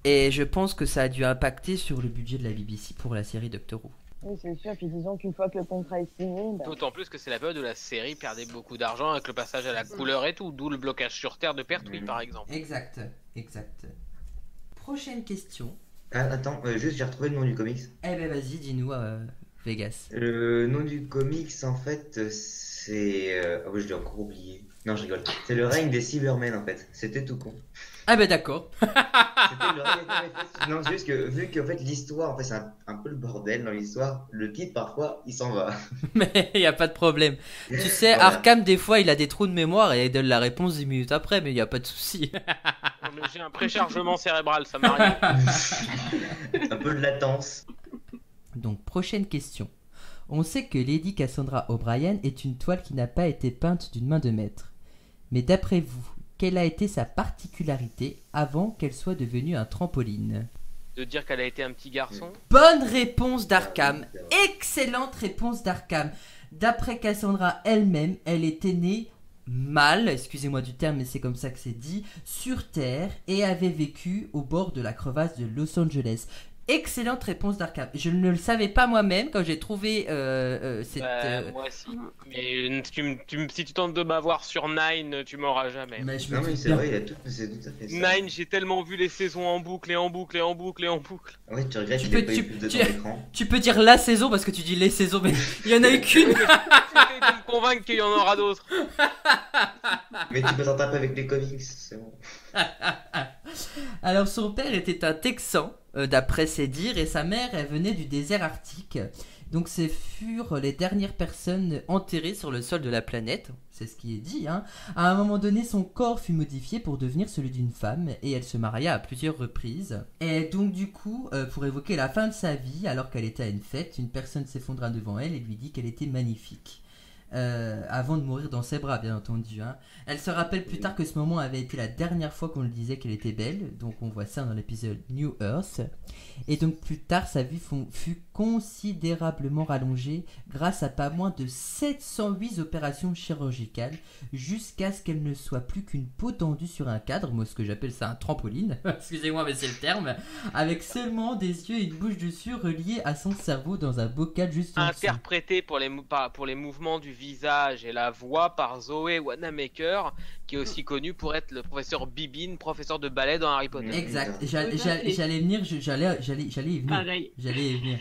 Et je pense que ça a dû impacter sur le budget de la BBC pour la série Doctor Who. Oui, c'est sûr. Puis disons qu'une fois que le contrat est signé, D'autant plus que c'est la période où la série perdait beaucoup d'argent avec le passage à la couleur et tout, d'où le blocage sur Terre de Pertwee par exemple. Exact. Prochaine question. Ah, attends, juste j'ai retrouvé le nom du comics. Eh ben vas-y, dis-nous Vegas. Le nom du comics, en fait, c'est... Ah oui, je l'ai encore oublié. Non, je rigole. C'est le règne des Cybermen, en fait. C'était tout con. Ah ben d'accord. C'était le règne des... Non, c'est juste que, vu qu'en fait, l'histoire, en fait, c'est un peu le bordel dans l'histoire, le titre, parfois, il s'en va. Mais il n'y a pas de problème. Tu sais, Voilà. Arkham, des fois, il a des trous de mémoire et il donne la réponse 10 minutes après, mais il n'y a pas de souci. Non, mais j'ai un préchargement cérébral, ça m'arrive. Un peu de latence. Donc, prochaine question. On sait que Lady Cassandra O'Brien est une toile qui n'a pas été peinte d'une main de maître. Mais d'après vous, quelle a été sa particularité avant qu'elle soit devenue un trampoline ? De dire qu'elle a été un petit garçon. Bonne réponse d'Arkham. Excellente réponse d'Arkham. D'après Cassandra elle-même, elle était née mâle, excusez-moi du terme mais c'est comme ça que c'est dit, sur Terre et avait vécu au bord de la crevasse de Los Angeles. Excellente réponse d'Arkham. Je ne le savais pas moi-même quand j'ai trouvé cette... Moi aussi. Mais si tu tentes de m'avoir sur Nine, tu m'auras jamais. Mais je me Non, mais doute c'est bien. vrai, c'est tout à fait ça. Nine, j'ai tellement vu les saisons en boucle et en boucle et en boucle et en boucle. Ouais, tu regrettes Tu qu'il ait peux- pas tu- eu plus de tu- temps d'écran. Tu peux dire la saison parce que tu dis les saisons, mais il y en a eu qu'une. J'essaie de me convaincre qu'il y en aura d'autres. Mais tu peux t'en taper avec les comics, c'est bon. Alors son père était un Texan, d'après ses dires, et sa mère, elle venait du désert arctique. Donc ces furent les dernières personnes enterrées sur le sol de la planète, c'est ce qui est dit. Hein. À un moment donné, son corps fut modifié pour devenir celui d'une femme, et elle se maria à plusieurs reprises. Et donc du coup, pour évoquer la fin de sa vie, alors qu'elle était à une fête, une personne s'effondra devant elle et lui dit qu'elle était magnifique. Avant de mourir dans ses bras, bien entendu. Hein. Elle se rappelle plus tard que ce moment avait été la dernière fois qu'on lui disait qu'elle était belle, donc on voit ça dans l'épisode New Earth. Et donc plus tard, sa vie fut considérablement rallongée grâce à pas moins de 708 opérations chirurgicales, jusqu'à ce qu'elle ne soit plus qu'une peau tendue sur un cadre, moi ce que j'appelle ça un trampoline, excusez-moi mais c'est le terme, avec seulement des yeux et une bouche dessus reliés à son cerveau dans un bocal juste en dessous. Interprété pour les mouvements du visage et la voix par Zoé Wanamaker, qui est aussi connu pour être le professeur Bibine, professeur de ballet dans Harry Potter. Exact, Tout à fait. j'allais venir, j'allais y venir. Pareil. J'allais y venir.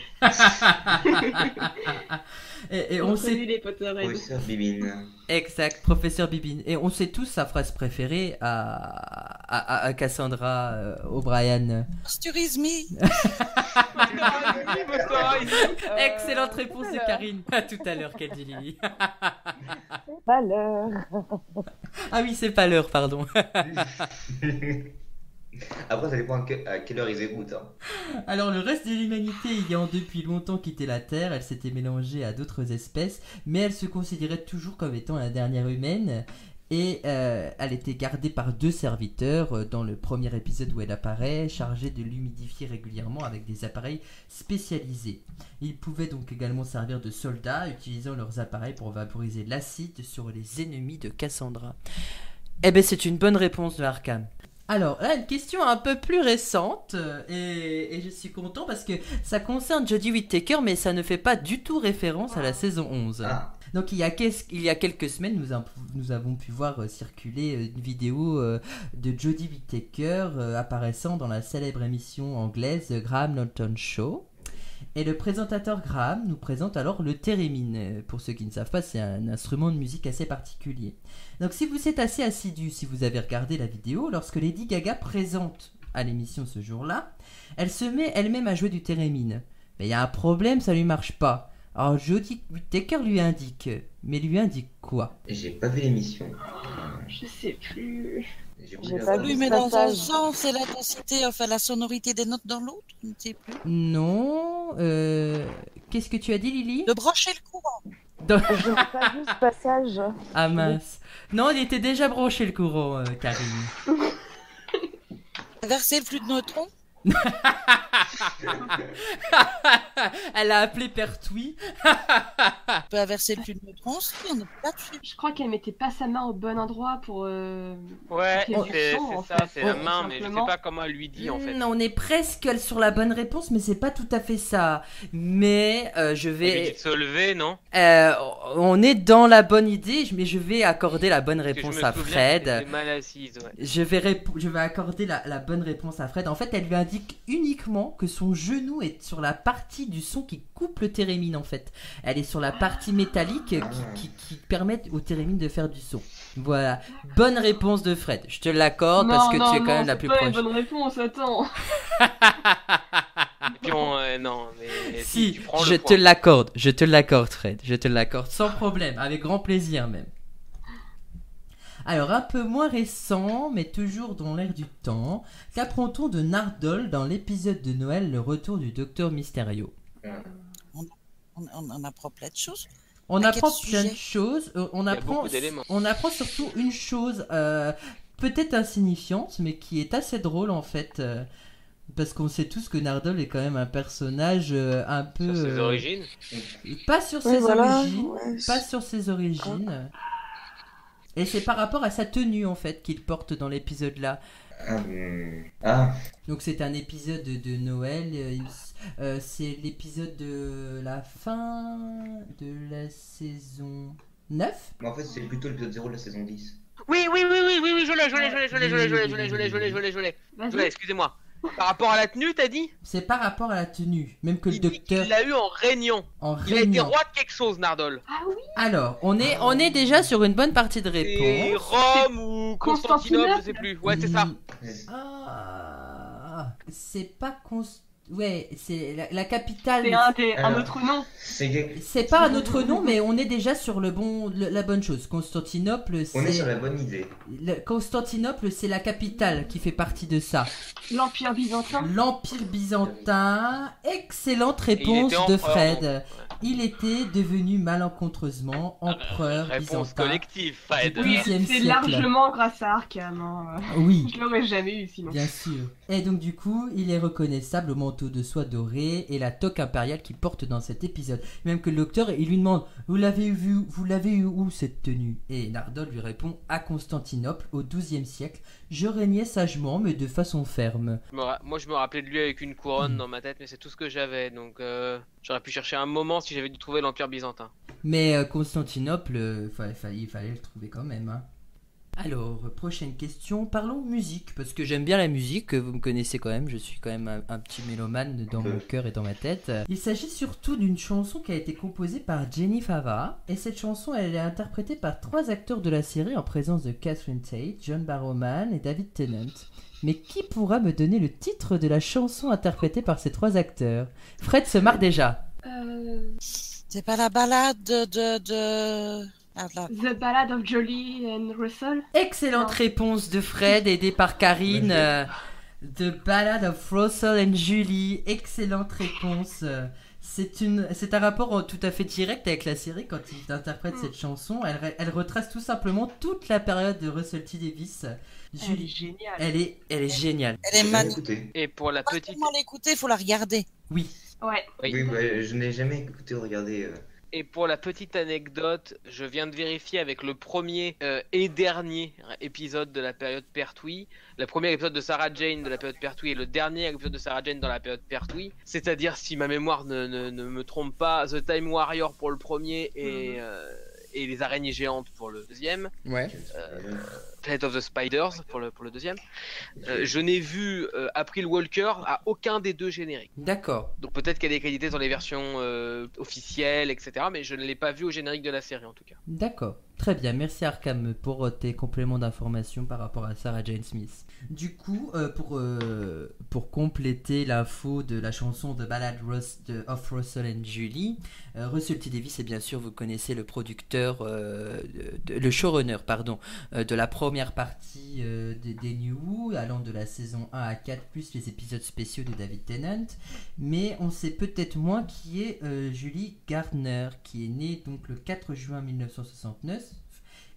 et on sait... les Potterheads. Professeur Bibine. Exact, professeur Bibine. Et on sait tous sa phrase préférée à Cassandra O'Brien. Pasteurize me. Excellente réponse de Karine. À tout à l'heure, qu'elle dit Lily. c'est pas l'heure. Ah oui, c'est pas l'heure, pardon. Après, ça dépend à quelle heure ils écoutent. Hein. Alors, le reste de l'humanité ayant depuis longtemps quitté la Terre, elle s'était mélangée à d'autres espèces, mais elle se considérait toujours comme étant la dernière humaine. Et elle était gardée par 2 serviteurs dans le premier épisode où elle apparaît, chargés de l'humidifier régulièrement avec des appareils spécialisés. Ils pouvaient donc également servir de soldats, utilisant leurs appareils pour vaporiser l'acide sur les ennemis de Cassandra. Eh ben, c'est une bonne réponse de Arkham. Alors, là, une question un peu plus récente, et je suis content parce que ça concerne Jodie Whittaker, mais ça ne fait pas du tout référence à la saison 11. Ah. Donc il y a quelques semaines, nous avons pu voir circuler une vidéo de Jodie Whittaker apparaissant dans la célèbre émission anglaise Graham Norton Show. Et le présentateur Graham nous présente alors le thérémine. Pour ceux qui ne savent pas, c'est un instrument de musique assez particulier. Donc si vous êtes assez assidu, si vous avez regardé la vidéo, lorsque Lady Gaga présente à l'émission ce jour-là, elle se met elle-même à jouer du thérémine. Mais il y a un problème, ça lui marche pas. Alors Jodie Whittaker lui indique. Mais lui indique quoi? J'ai pas vu l'émission. Je sais plus. J'ai J'ai oublié pas la vu Oui, fin. mais dans un passage. sens, c'est l'intensité, enfin la sonorité des notes dans l'autre, je ne sais plus. Non. Qu'est-ce que tu as dit, Lily? De brancher le courant. Je n'ai pas vu ce passage. Ah mince. Non, il était déjà branché le courant, Karine. Verser le flux de neutrons. Elle a appelé Pertwee. On peut inverser le flux de neutrons si on n'est pas dessus. Je crois qu'elle mettait pas sa main au bon endroit pour. Ouais, qu'il y ait du c'est son, en ça, fait. c'est la Tout main, mais je sais simplement. pas comment elle lui dit en fait. On est presque sur la bonne réponse, mais c'est pas tout à fait ça. Mais je Elle lui dit vais. de se lever, non? On est dans la bonne idée, mais je vais accorder la bonne Parce que je réponse me à souviens Fred. qu'elle était mal assise, ouais. Je vais accorder la bonne réponse à Fred. En fait, elle lui indique uniquement que son genou est sur la partie du son qui coupe le thérémine, en fait. Elle est sur la partie métallique qui permet au thérémine de faire du son. Voilà. Bonne réponse de Fred. Je te l'accorde parce que tu es quand même la plus c'est pas proche. une bonne réponse, attends. Et puis non, mais Si, tu prends je le te point. l'accorde. Je te l'accorde, Fred. Je te l'accorde sans problème. Avec grand plaisir, même. Alors, un peu moins récent, mais toujours dans l'air du temps, qu'apprend-on de Nardole dans l'épisode de Noël, le retour du Docteur Mysterio? On apprend plein de choses. On À apprend quel plein de sujet? choses. On apprend surtout une chose, peut-être insignifiante, mais qui est assez drôle en fait. Parce qu'on sait tous que Nardole est quand même un personnage un peu... Sur ses origines. Pas sur Oui, ses voilà, origines. ouais. Pas sur ses origines. Et c'est par rapport à sa tenue en fait qu'il porte dans l'épisode là. Ah, Donc c'est un épisode de Noël. C'est l'épisode de la fin de la saison 9. mais en fait, c'est plutôt l'épisode 0 de la saison 10. Oui, je l'ai. Vas-y. Excusez-moi. Par rapport à la tenue, t'as dit? C'est par rapport à la tenue. Même que le Il dit docteur qu'il l'a eu en réunion. en Il a été réunion. roi de quelque chose, Nardole. Ah oui. Alors, on est déjà sur une bonne partie de C'est réponse. Rome ou Constantinople, je sais plus. Ouais, c'est ça. Ah, c'est pas ouais, c'est la capitale. C'est un Alors. autre nom. C'est pas un autre nom, mais on est déjà sur la bonne chose. Constantinople, On est sur c'est la bonne idée. Constantinople, c'est la capitale qui fait partie de ça. L'Empire byzantin. L'Empire byzantin. Excellente Et il réponse était de empereur, Fred. donc, ouais. Il était devenu malencontreusement empereur Réponse byzantin. collective, Fred. Oui. 10e C'est siècle. largement grâce à Arkham. Hein. Oui. Je l'aurais jamais eu sinon. Bien sûr. Et donc du coup, il est reconnaissable au manteau de soie doré et la toque impériale qu'il porte dans cet épisode. Même que le docteur, il lui demande « Vous l'avez eu où cette tenue ?» Et Nardole lui répond « À Constantinople, au XIIe siècle, je régnais sagement mais de façon ferme. Moi, je me rappelais de lui avec une couronne dans ma tête, mais c'est tout ce que j'avais. Donc, j'aurais pu chercher un moment si j'avais dû trouver l'Empire byzantin. » Mais Constantinople, il fallait le trouver quand même. Hein. Alors, prochaine question, parlons musique, parce que j'aime bien la musique, vous me connaissez quand même, je suis quand même un petit mélomane dans mon cœur et dans ma tête. Il s'agit surtout d'une chanson qui a été composée par Jenny Fava, et cette chanson elle est interprétée par 3 acteurs de la série en présence de Catherine Tate, John Barrowman et David Tennant. Mais qui pourra me donner le titre de la chanson interprétée par ces 3 acteurs? Fred se marre déjà. C'est pas la balade de... Ah, là. The Ballad of Jolie and Russell. Excellente Non. réponse de Fred, aidé par Karine. The Ballad of Russell and Julie. Excellente réponse. C'est un rapport tout à fait direct avec la série quand il interprète cette chanson. Elle retrace tout simplement toute la période de Russell T Davies. Elle est Julie, géniale. elle est géniale. Elle est J'ai magnifique. écouté. Et pour la Pas petite. seulement l'écouter, il faut la regarder. Oui. Ouais. Oui. Oui, bah, je n'ai jamais écouté ou regardé. Et pour la petite anecdote, je viens de vérifier avec le premier et dernier épisode de la période Pertwee, le premier épisode de Sarah Jane de la période Pertwee et le dernier épisode de Sarah Jane dans la période Pertwee. C'est-à-dire, si ma mémoire ne me trompe pas, The Time Warrior pour le premier et les araignées géantes pour le deuxième. Ouais. Planet of the Spiders pour le deuxième. Je n'ai vu April Walker à aucun des deux génériques. D'accord. Donc peut-être qu'elle est créditée dans les versions officielles, etc. Mais je ne l'ai pas vu au générique de la série en tout cas. D'accord. Très bien, merci Arkham pour tes compléments d'information par rapport à Sarah Jane Smith. Du coup, pour compléter l'info de la chanson The Ballad of Russell and Julie, Russell T. Davies est bien sûr, vous connaissez le producteur, le showrunner, pardon, de la première partie des New Who, allant de la saison 1 à 4, plus les épisodes spéciaux de David Tennant. Mais on sait peut-être moins qui est Julie Gardner, qui est née donc le 4 juin 1969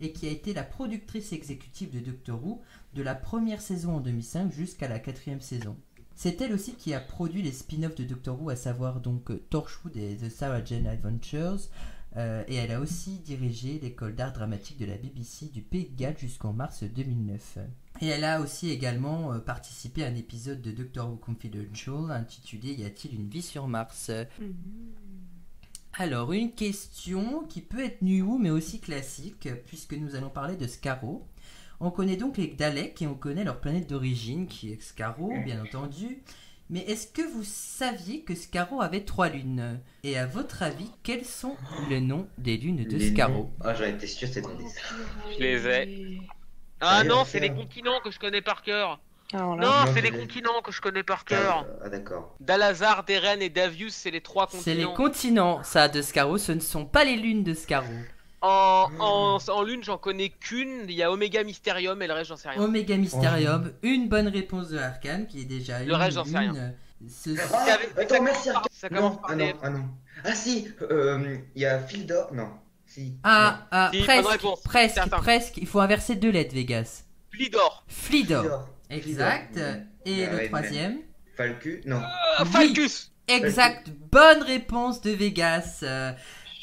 et qui a été la productrice exécutive de Doctor Who de la première saison en 2005 jusqu'à la 4e saison. C'est elle aussi qui a produit les spin-offs de Doctor Who, à savoir donc Torchwood et The Sarah Jane Adventures, et elle a aussi dirigé l'école d'art dramatique de la BBC du Pays de Galles jusqu'en mars 2009. Et elle a aussi également participé à un épisode de Doctor Who Confidential intitulé Y a-t-il une vie sur Mars? Alors, une question qui peut être New Who mais aussi classique, puisque nous allons parler de Skaro. On connaît donc les Daleks et on connaît leur planète d'origine, qui est Skaro, bien entendu. Mais est-ce que vous saviez que Skaro avait 3 lunes? Et à votre avis, quels sont les noms des lunes de Skaro? Ah, j'en étais sûr, c'était demandé ça. Je les ai. Ah non, c'est les continents que je connais par cœur. Alors là, Non, Non, c'est les c'est les- continents que je connais par cœur. Ah, d'accord. Dalazar, Deren et Davius, c'est les 3 continents. C'est les continents, ça, de Skaro. Ce ne sont pas les lunes de Skaro. En lune, j'en connais qu'une. Il y a Omega Mysterium et le reste, j'en sais rien. Omega Mysterium, une bonne réponse de Arkham, qui est déjà Le une reste, j'en sais rien. lune. Ah, attends, merci Arkham. Ça commence Non, par ah des non, ah non. Ah si, il y a Fildor, non. Si. Si, bonne presque, réponse. presque, Certain. presque. Il faut inverser 2 lettres, Vegas. Flidor. Flidor. Fildor. Exact. Et Ah le ouais, troisième? Falcu, non. Oui. Falcus. Exact. Bonne réponse de Vegas.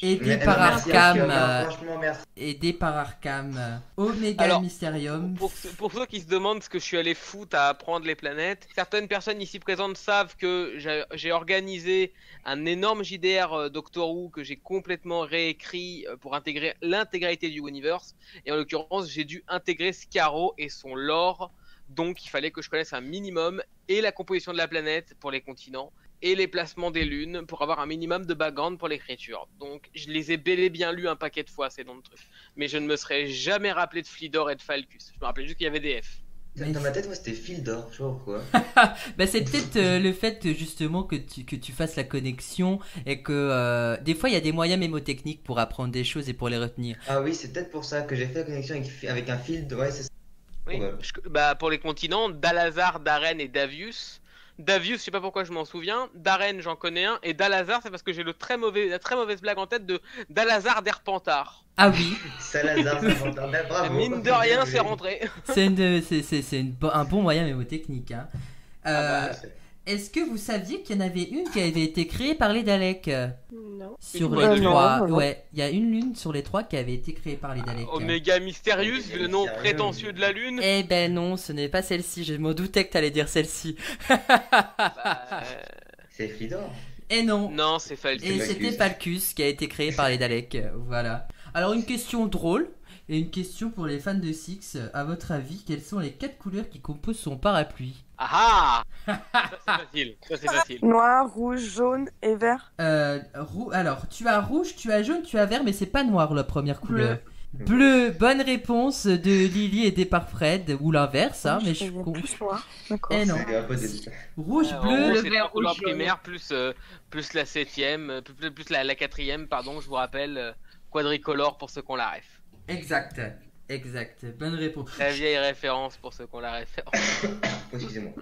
Aidé Mais- par non, merci, Arkham. franchement, merci. Aidé par Arkham. Omega Alors, Mysterium. Pour ceux qui se demandent ce que je suis allé foutre à apprendre les planètes, certaines personnes ici présentes savent que j'ai organisé un énorme JDR Doctor Who que j'ai complètement réécrit pour intégrer l'intégralité du universe. Et en l'occurrence, j'ai dû intégrer Skaro et son lore. Donc, il fallait que je connaisse un minimum et la composition de la planète pour les continents et les placements des lunes pour avoir un minimum de background pour l'écriture. Donc, je les ai bel et bien lus un paquet de fois, ces noms de trucs. Mais je ne me serais jamais rappelé de Flidor et de Falcus. Je me rappelais juste qu'il y avait des F. Mais- Dans ma tête, moi, c'était Fildor, je sais pas pourquoi. Bah, c'est peut-être le fait justement que tu fasses la connexion et que des fois il y a des moyens mémotechniques pour apprendre des choses et pour les retenir. Ah oui, c'est peut-être pour ça que j'ai fait la connexion avec un Field, ouais, c'est ça. Oui. Ouais. Bah, pour les continents, Dalazar, Daren et Davius. Davius, je sais pas pourquoi je m'en souviens. Daren, j'en connais un. Et Dalazar, c'est parce que j'ai la très mauvaise blague en tête de Dalazar d'Herpentard. Ah oui, Salazar, ça bravo. Mine de rien, c'est rentré. c'est un bon moyen mémotechnique. Hein. bah, Est-ce que vous saviez qu'il y en avait une qui avait été créée par les Daleks non. sur Une les lune. 3? Non. Ouais, il y a une lune sur les 3 qui avait été créée par les Daleks. Omega Mysterius, Omega le nom Mysterium. prétentieux de la Lune. Eh ben non, ce n'est pas celle-ci. Je m'en doutais que t'allais dire celle-ci. Bah, C'est Fildor. Et non. non, c'est Falcus. Et Falcus. c'était Falcus qui a été créé par les Daleks. Voilà. Alors une question drôle et une question pour les fans de Six. À votre avis, quelles sont les 4 couleurs qui composent son parapluie? Ah ah. Ça, c'est facile. Ça, c'est facile. Noir, rouge, jaune et vert. Alors, tu as rouge, tu as jaune, tu as vert, mais c'est pas noir la première couleur. Bleu, bonne réponse de Lily aidée par Fred, ou l'inverse, hein, mais je croyais con- plus noir. D'accord. Eh non. C'est un peu des- Rouge, En bleu, gros, Le c'est vert, la couleur rouge, jaune. primaire plus la septième, plus la quatrième, pardon, je vous rappelle, quadricolore pour ceux qui ont la ref. exact, bonne réponse. La vieille référence pour ceux qui ont la référence. Oh, excusez-moi.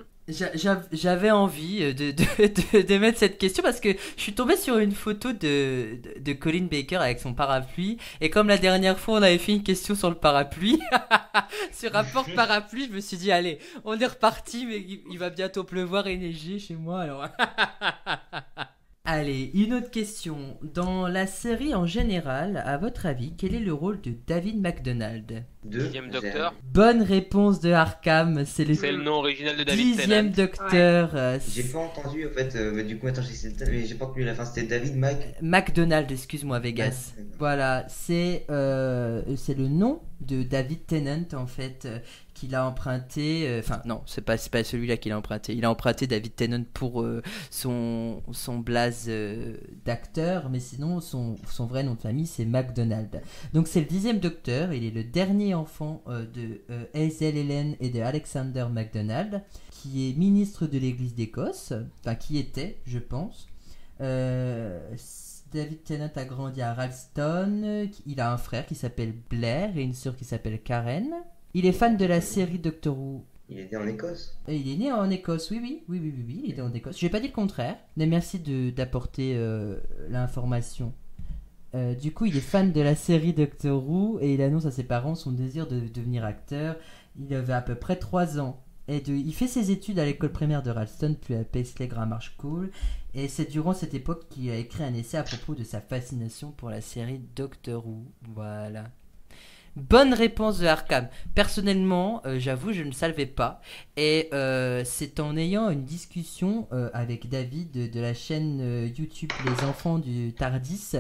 J'avais envie de mettre cette question parce que je suis tombé sur une photo de Colin Baker avec son parapluie, et comme la dernière fois on avait fait une question sur le parapluie, sur un porte-parapluie, je me suis dit allez, on est reparti, mais il va bientôt pleuvoir et neiger chez moi alors. Allez, une autre question. Dans la série en général, à votre avis, quel est le rôle de David MacDonald? Dixième docteur. Bonne réponse de Arkham, c'est C'est le nom original de David dixième Tennant. docteur. J'ai pas entendu en fait, mais du coup attends, mais j'ai pas entendu la fin, c'était David McDonald, excuse-moi Vegas. Ah, Voilà, c'est le nom de David Tennant en fait qu'il a emprunté. Enfin non, c'est pas celui-là qu'il a emprunté. Il a emprunté David Tennant pour son blaze d'acteur, mais sinon son vrai nom de famille c'est McDonald. Donc c'est le dixième docteur. Il est le dernier enfant de Hazel Helen et de Alexander McDonald, qui est ministre de l'Église d'Écosse. Enfin qui était, je pense. David Tennant a grandi à Ralston. Il a un frère qui s'appelle Blair et une sœur qui s'appelle Karen. Il est fan de la série Doctor Who. Il était en Écosse. Et il est né en Écosse, oui, il était en Écosse. Je n'ai pas dit le contraire, mais merci d'apporter l'information. Du coup, il est fan de la série Doctor Who et il annonce à ses parents son désir de devenir acteur. Il avait à peu près 3 ans. Il fait ses études à l'école primaire de Ralston, puis à Paisley Grammar School. Et c'est durant cette époque qu'il a écrit un essai à propos de sa fascination pour la série Doctor Who. Voilà. Bonne réponse de Arkham. Personnellement, j'avoue, je ne savais pas. Et c'est en ayant une discussion avec David de la chaîne YouTube Les Enfants du Tardis,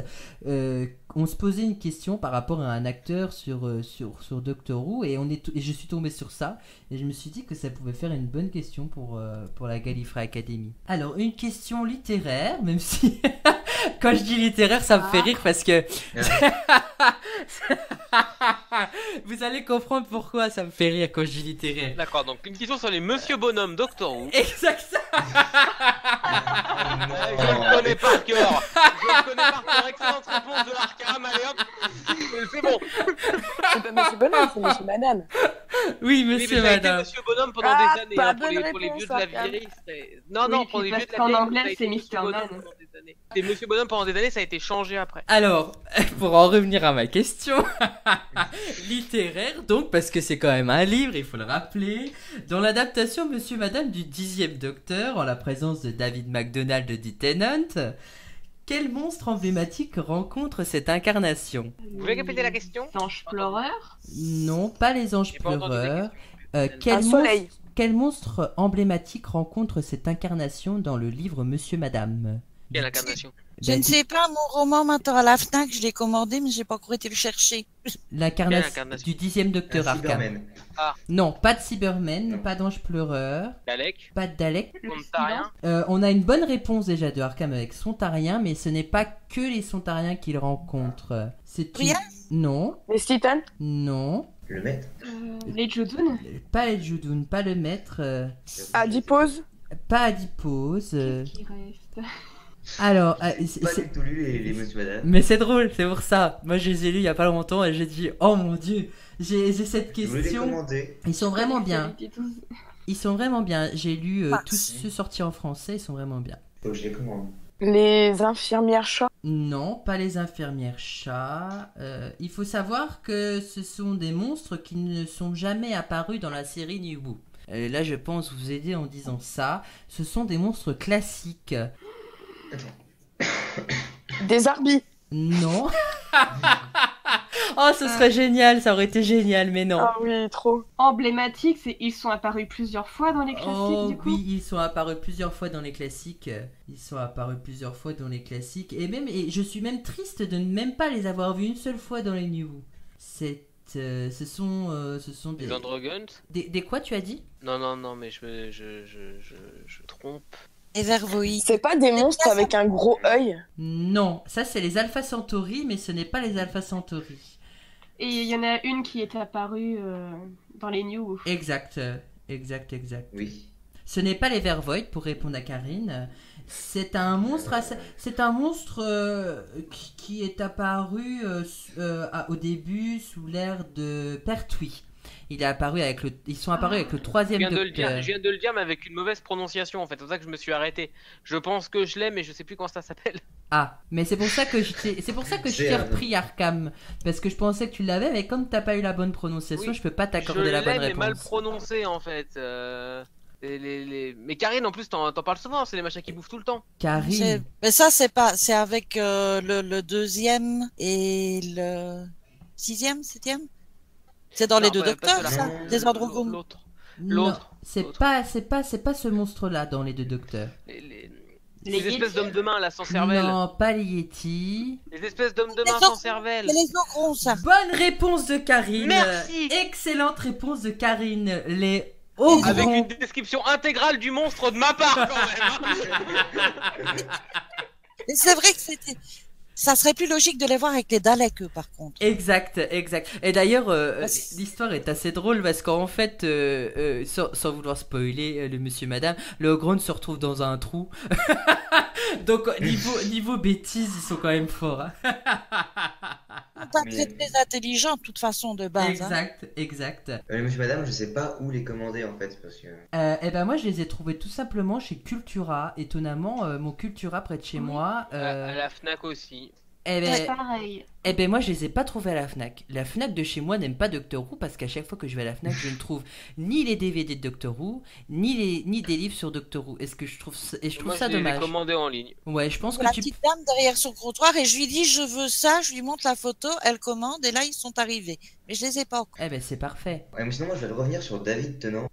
on se posait une question par rapport à un acteur sur Doctor Who et je suis tombé sur ça et je me suis dit que ça pouvait faire une bonne question pour la Gallifrey Academy. Alors, une question littéraire, même si quand je dis littéraire, ça me fait rire parce que vous allez comprendre pourquoi ça me fait rire quand je dis littéraire. D'accord, donc une question sur les Monsieur Bonhomme Doctor Who. Exactement. Je le connais par cœur. Excellente réponse de Arkham, allez hop. C'est bon. C'est pas Monsieur Bonhomme, c'est Monsieur Madame. Oui, Oui, mais monsieur, ça a été madame. Monsieur Bonhomme pendant Ah, des années. pas Hein, pour les bonne vieux de la réponse, vieille. Non, Oui, pour les vieux de parce la vieille. qu'en anglais, ça a été c'est Monsieur Mr. Bonhomme Man. pendant des années. Et Monsieur Bonhomme pendant des années, ça a été changé après. Alors, pour en revenir à ma question, littéraire donc, parce que c'est quand même un livre, il faut le rappeler. Dans l'adaptation Monsieur Madame du 10e Docteur, en la présence de David MacDonald de Tennant, quel monstre emblématique rencontre cette incarnation? Vous pouvez répéter la question? Ange pleureur. Non, pas les anges J'ai pas entendu la pleureurs. question. Un soleil. Quel monstre emblématique rencontre cette incarnation dans le livre Monsieur Madame? Quelle incarnation? Je ne sais pas, mon roman m'attend à la FNAC, je l'ai commandé, mais j'ai pas encore été le chercher. L'incarnation Quelle incarnation? du 10e Docteur Arkham. Cyberman. Non, pas de Cyberman, Non. pas d'ange pleureur, Dalek? pas de Dalek. Le Ontarien? On a une bonne réponse déjà de Arkham avec Sontariens, mais ce n'est pas que les Sontariens qu'il rencontre. C'est une... Rien? Non, Les Titans. non, Le maître. Les Jodun. pas les Judoun, pas le maître, Adipose. pas Adipose. Qui reste. Alors, J'ai pas du tout lu les Monsieur Madame. mais c'est drôle, c'est pour ça. Moi, je les ai lus il y a pas longtemps et j'ai dit, oh mon dieu, j'ai cette Je voulais les question. commander. Ils sont vraiment bien. Ils étaient tous- Ils sont vraiment bien. J'ai lu Ah, tous si. ceux sortis en français, ils sont vraiment bien. Faut que je les commande. Les infirmières chats. Non, pas les infirmières chats. Il faut savoir que ce sont des monstres qui ne sont jamais apparus dans la série New Who. Là, je pense vous aider en disant ça. Ce sont des monstres classiques. Des arbis. Non. Oh, ce serait génial, ça aurait été génial, mais non. Ah oui, trop. Emblématique, c'est ils sont apparus plusieurs fois dans les classiques Oh du coup. oui, ils sont apparus plusieurs fois dans les classiques. Et je suis même triste de ne même pas les avoir vus une seule fois dans les New Who. Ce sont Les Androgons? des quoi tu as dit? Non, mais je trompe. Et Vervoïde. C'est pas des monstres avec un gros œil. Non, ça c'est les Alpha Centauri, mais ce n'est pas les Alpha Centauri. Et il y en a une qui est apparue dans les New Who. Exact. Oui. Ce n'est pas les Vervoid pour répondre à Karine. C'est un monstre, qui est apparu au début sous l'ère de Pertwee. Ils sont apparus avec le Je 3e viens de le Docteur. dire, je viens de le dire, mais avec une mauvaise prononciation en fait. C'est pour ça que je me suis arrêté. Je pense que je l'ai, mais je sais plus comment ça s'appelle. Ah, mais c'est pour ça que je t'ai repris Arkham, parce que je pensais que tu l'avais, mais comme t'as pas eu la bonne prononciation, Oui, je peux pas Je t'accorder la bonne l'ai, mais réponse. mal prononcé en fait. Mais Karine, en plus, t'en parles souvent. C'est les machins qui bouffent tout le temps. Karine, Mais ça, c'est pas. C'est avec le 2e et le 6e, 7e. C'est dans les Non, deux ouais, pas docteurs, ceux-là. ça Des androgones. L'autre. Non, L'autre. c'est L'autre. pas ce monstre-là dans les deux docteurs. Les Les espèces Yétis. d'hommes de main là sans cervelle. Non, pas les Yétis. Les espèces d'hommes de Les main sans autres. cervelle. C'est les ogrons, ça. Bonne réponse de Karine. Merci. Excellente réponse de Karine. Les Avec ogrons. une description intégrale du monstre de ma part quand même. Et c'est vrai que ça serait plus logique de les voir avec les Daleks, eux, par contre. Exact, exact. Et d'ailleurs, Parce- l'histoire est assez drôle parce qu'en fait, sans vouloir spoiler le monsieur madame, le Ogron se retrouve dans un trou. Donc niveau bêtises, ils sont quand même forts. Hein. Ils sont pas très, très intelligents, de toute façon, de base. Hein. Exact, exact. Monsieur madame, je sais pas où les commander en fait parce que. Et ben moi, je les ai trouvés tout simplement chez Cultura. Étonnamment, mon Cultura près de chez moi. À la Fnac aussi. Eh ben, Pareil. Eh ben moi je les ai pas trouvés à la Fnac. La Fnac de chez moi n'aime pas Doctor Who parce qu'à chaque fois que je vais à la Fnac je ne trouve ni les DVD de Doctor Who ni des livres sur Doctor Who. Est-ce que je trouve ça, et je trouve Moi, ça je les ai dommage. commandés en ligne. Ouais, je pense La que tu petite dame derrière son comptoir, et je lui dis, je veux ça, je lui montre la photo, elle commande, et là, ils sont arrivés. Mais je les ai pas encore. Eh ben c'est parfait. Ouais, mais sinon, moi je vais revenir sur David Tennant,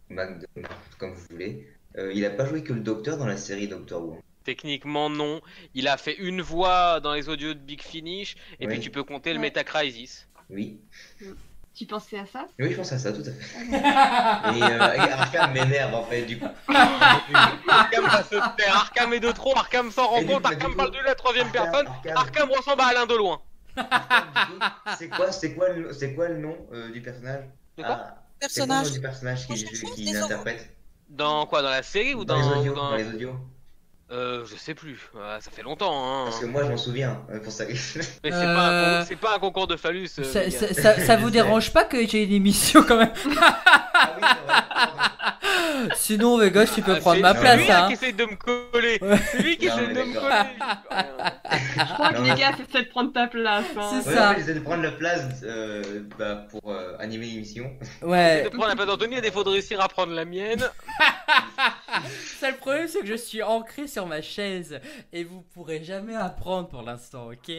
comme vous voulez. Il a pas joué que le Docteur dans la série Doctor Who. Techniquement, non. Il a fait une voix dans les audios de Big Finish, et Oui. puis tu peux compter le Ouais. Metacrisis. Oui. Tu pensais à ça? Oui, je pense à ça, tout à fait. Et Arkham m'énerve en fait, du coup. Arkham va se taire. Arkham est de trop, Arkham s'en rend Et du compte, coup, Arkham du parle coup, de lui à la troisième personne. Arkham, Arkham ressemble à Alain Delon. c'est quoi le nom du personnage? De quoi C'est quoi le nom Personnage. du personnage qui l'interprète? Dans quoi? Dans la série ou Dans les dans... audios, dans les audios. Je sais plus. Ça fait longtemps. Hein. Parce que moi je m'en souviens, pour ça. Mais c'est Euh, pas un concours de phallus. Ça, les gars. ça vous dérange pas que j'ai une émission quand même? Ah oui, c'est vrai. Sinon Vegas tu peux Ah, prendre c'est- ma c'est place lui là hein. qui essaye de me coller. Ouais. C'est lui qui Non, essaye mais de me d'accord. coller. Je crois que Non, les mais- gars essaient de prendre ta place. Hein. C'est Ouais, ça. en fait, j'essaie de prendre la place pour animer l'émission. Ouais. De prendre la place d'Anthony, à défaut de réussir à prendre la mienne. Ça, le problème c'est que je suis ancré sur ma chaise et vous pourrez jamais apprendre pour l'instant, ok?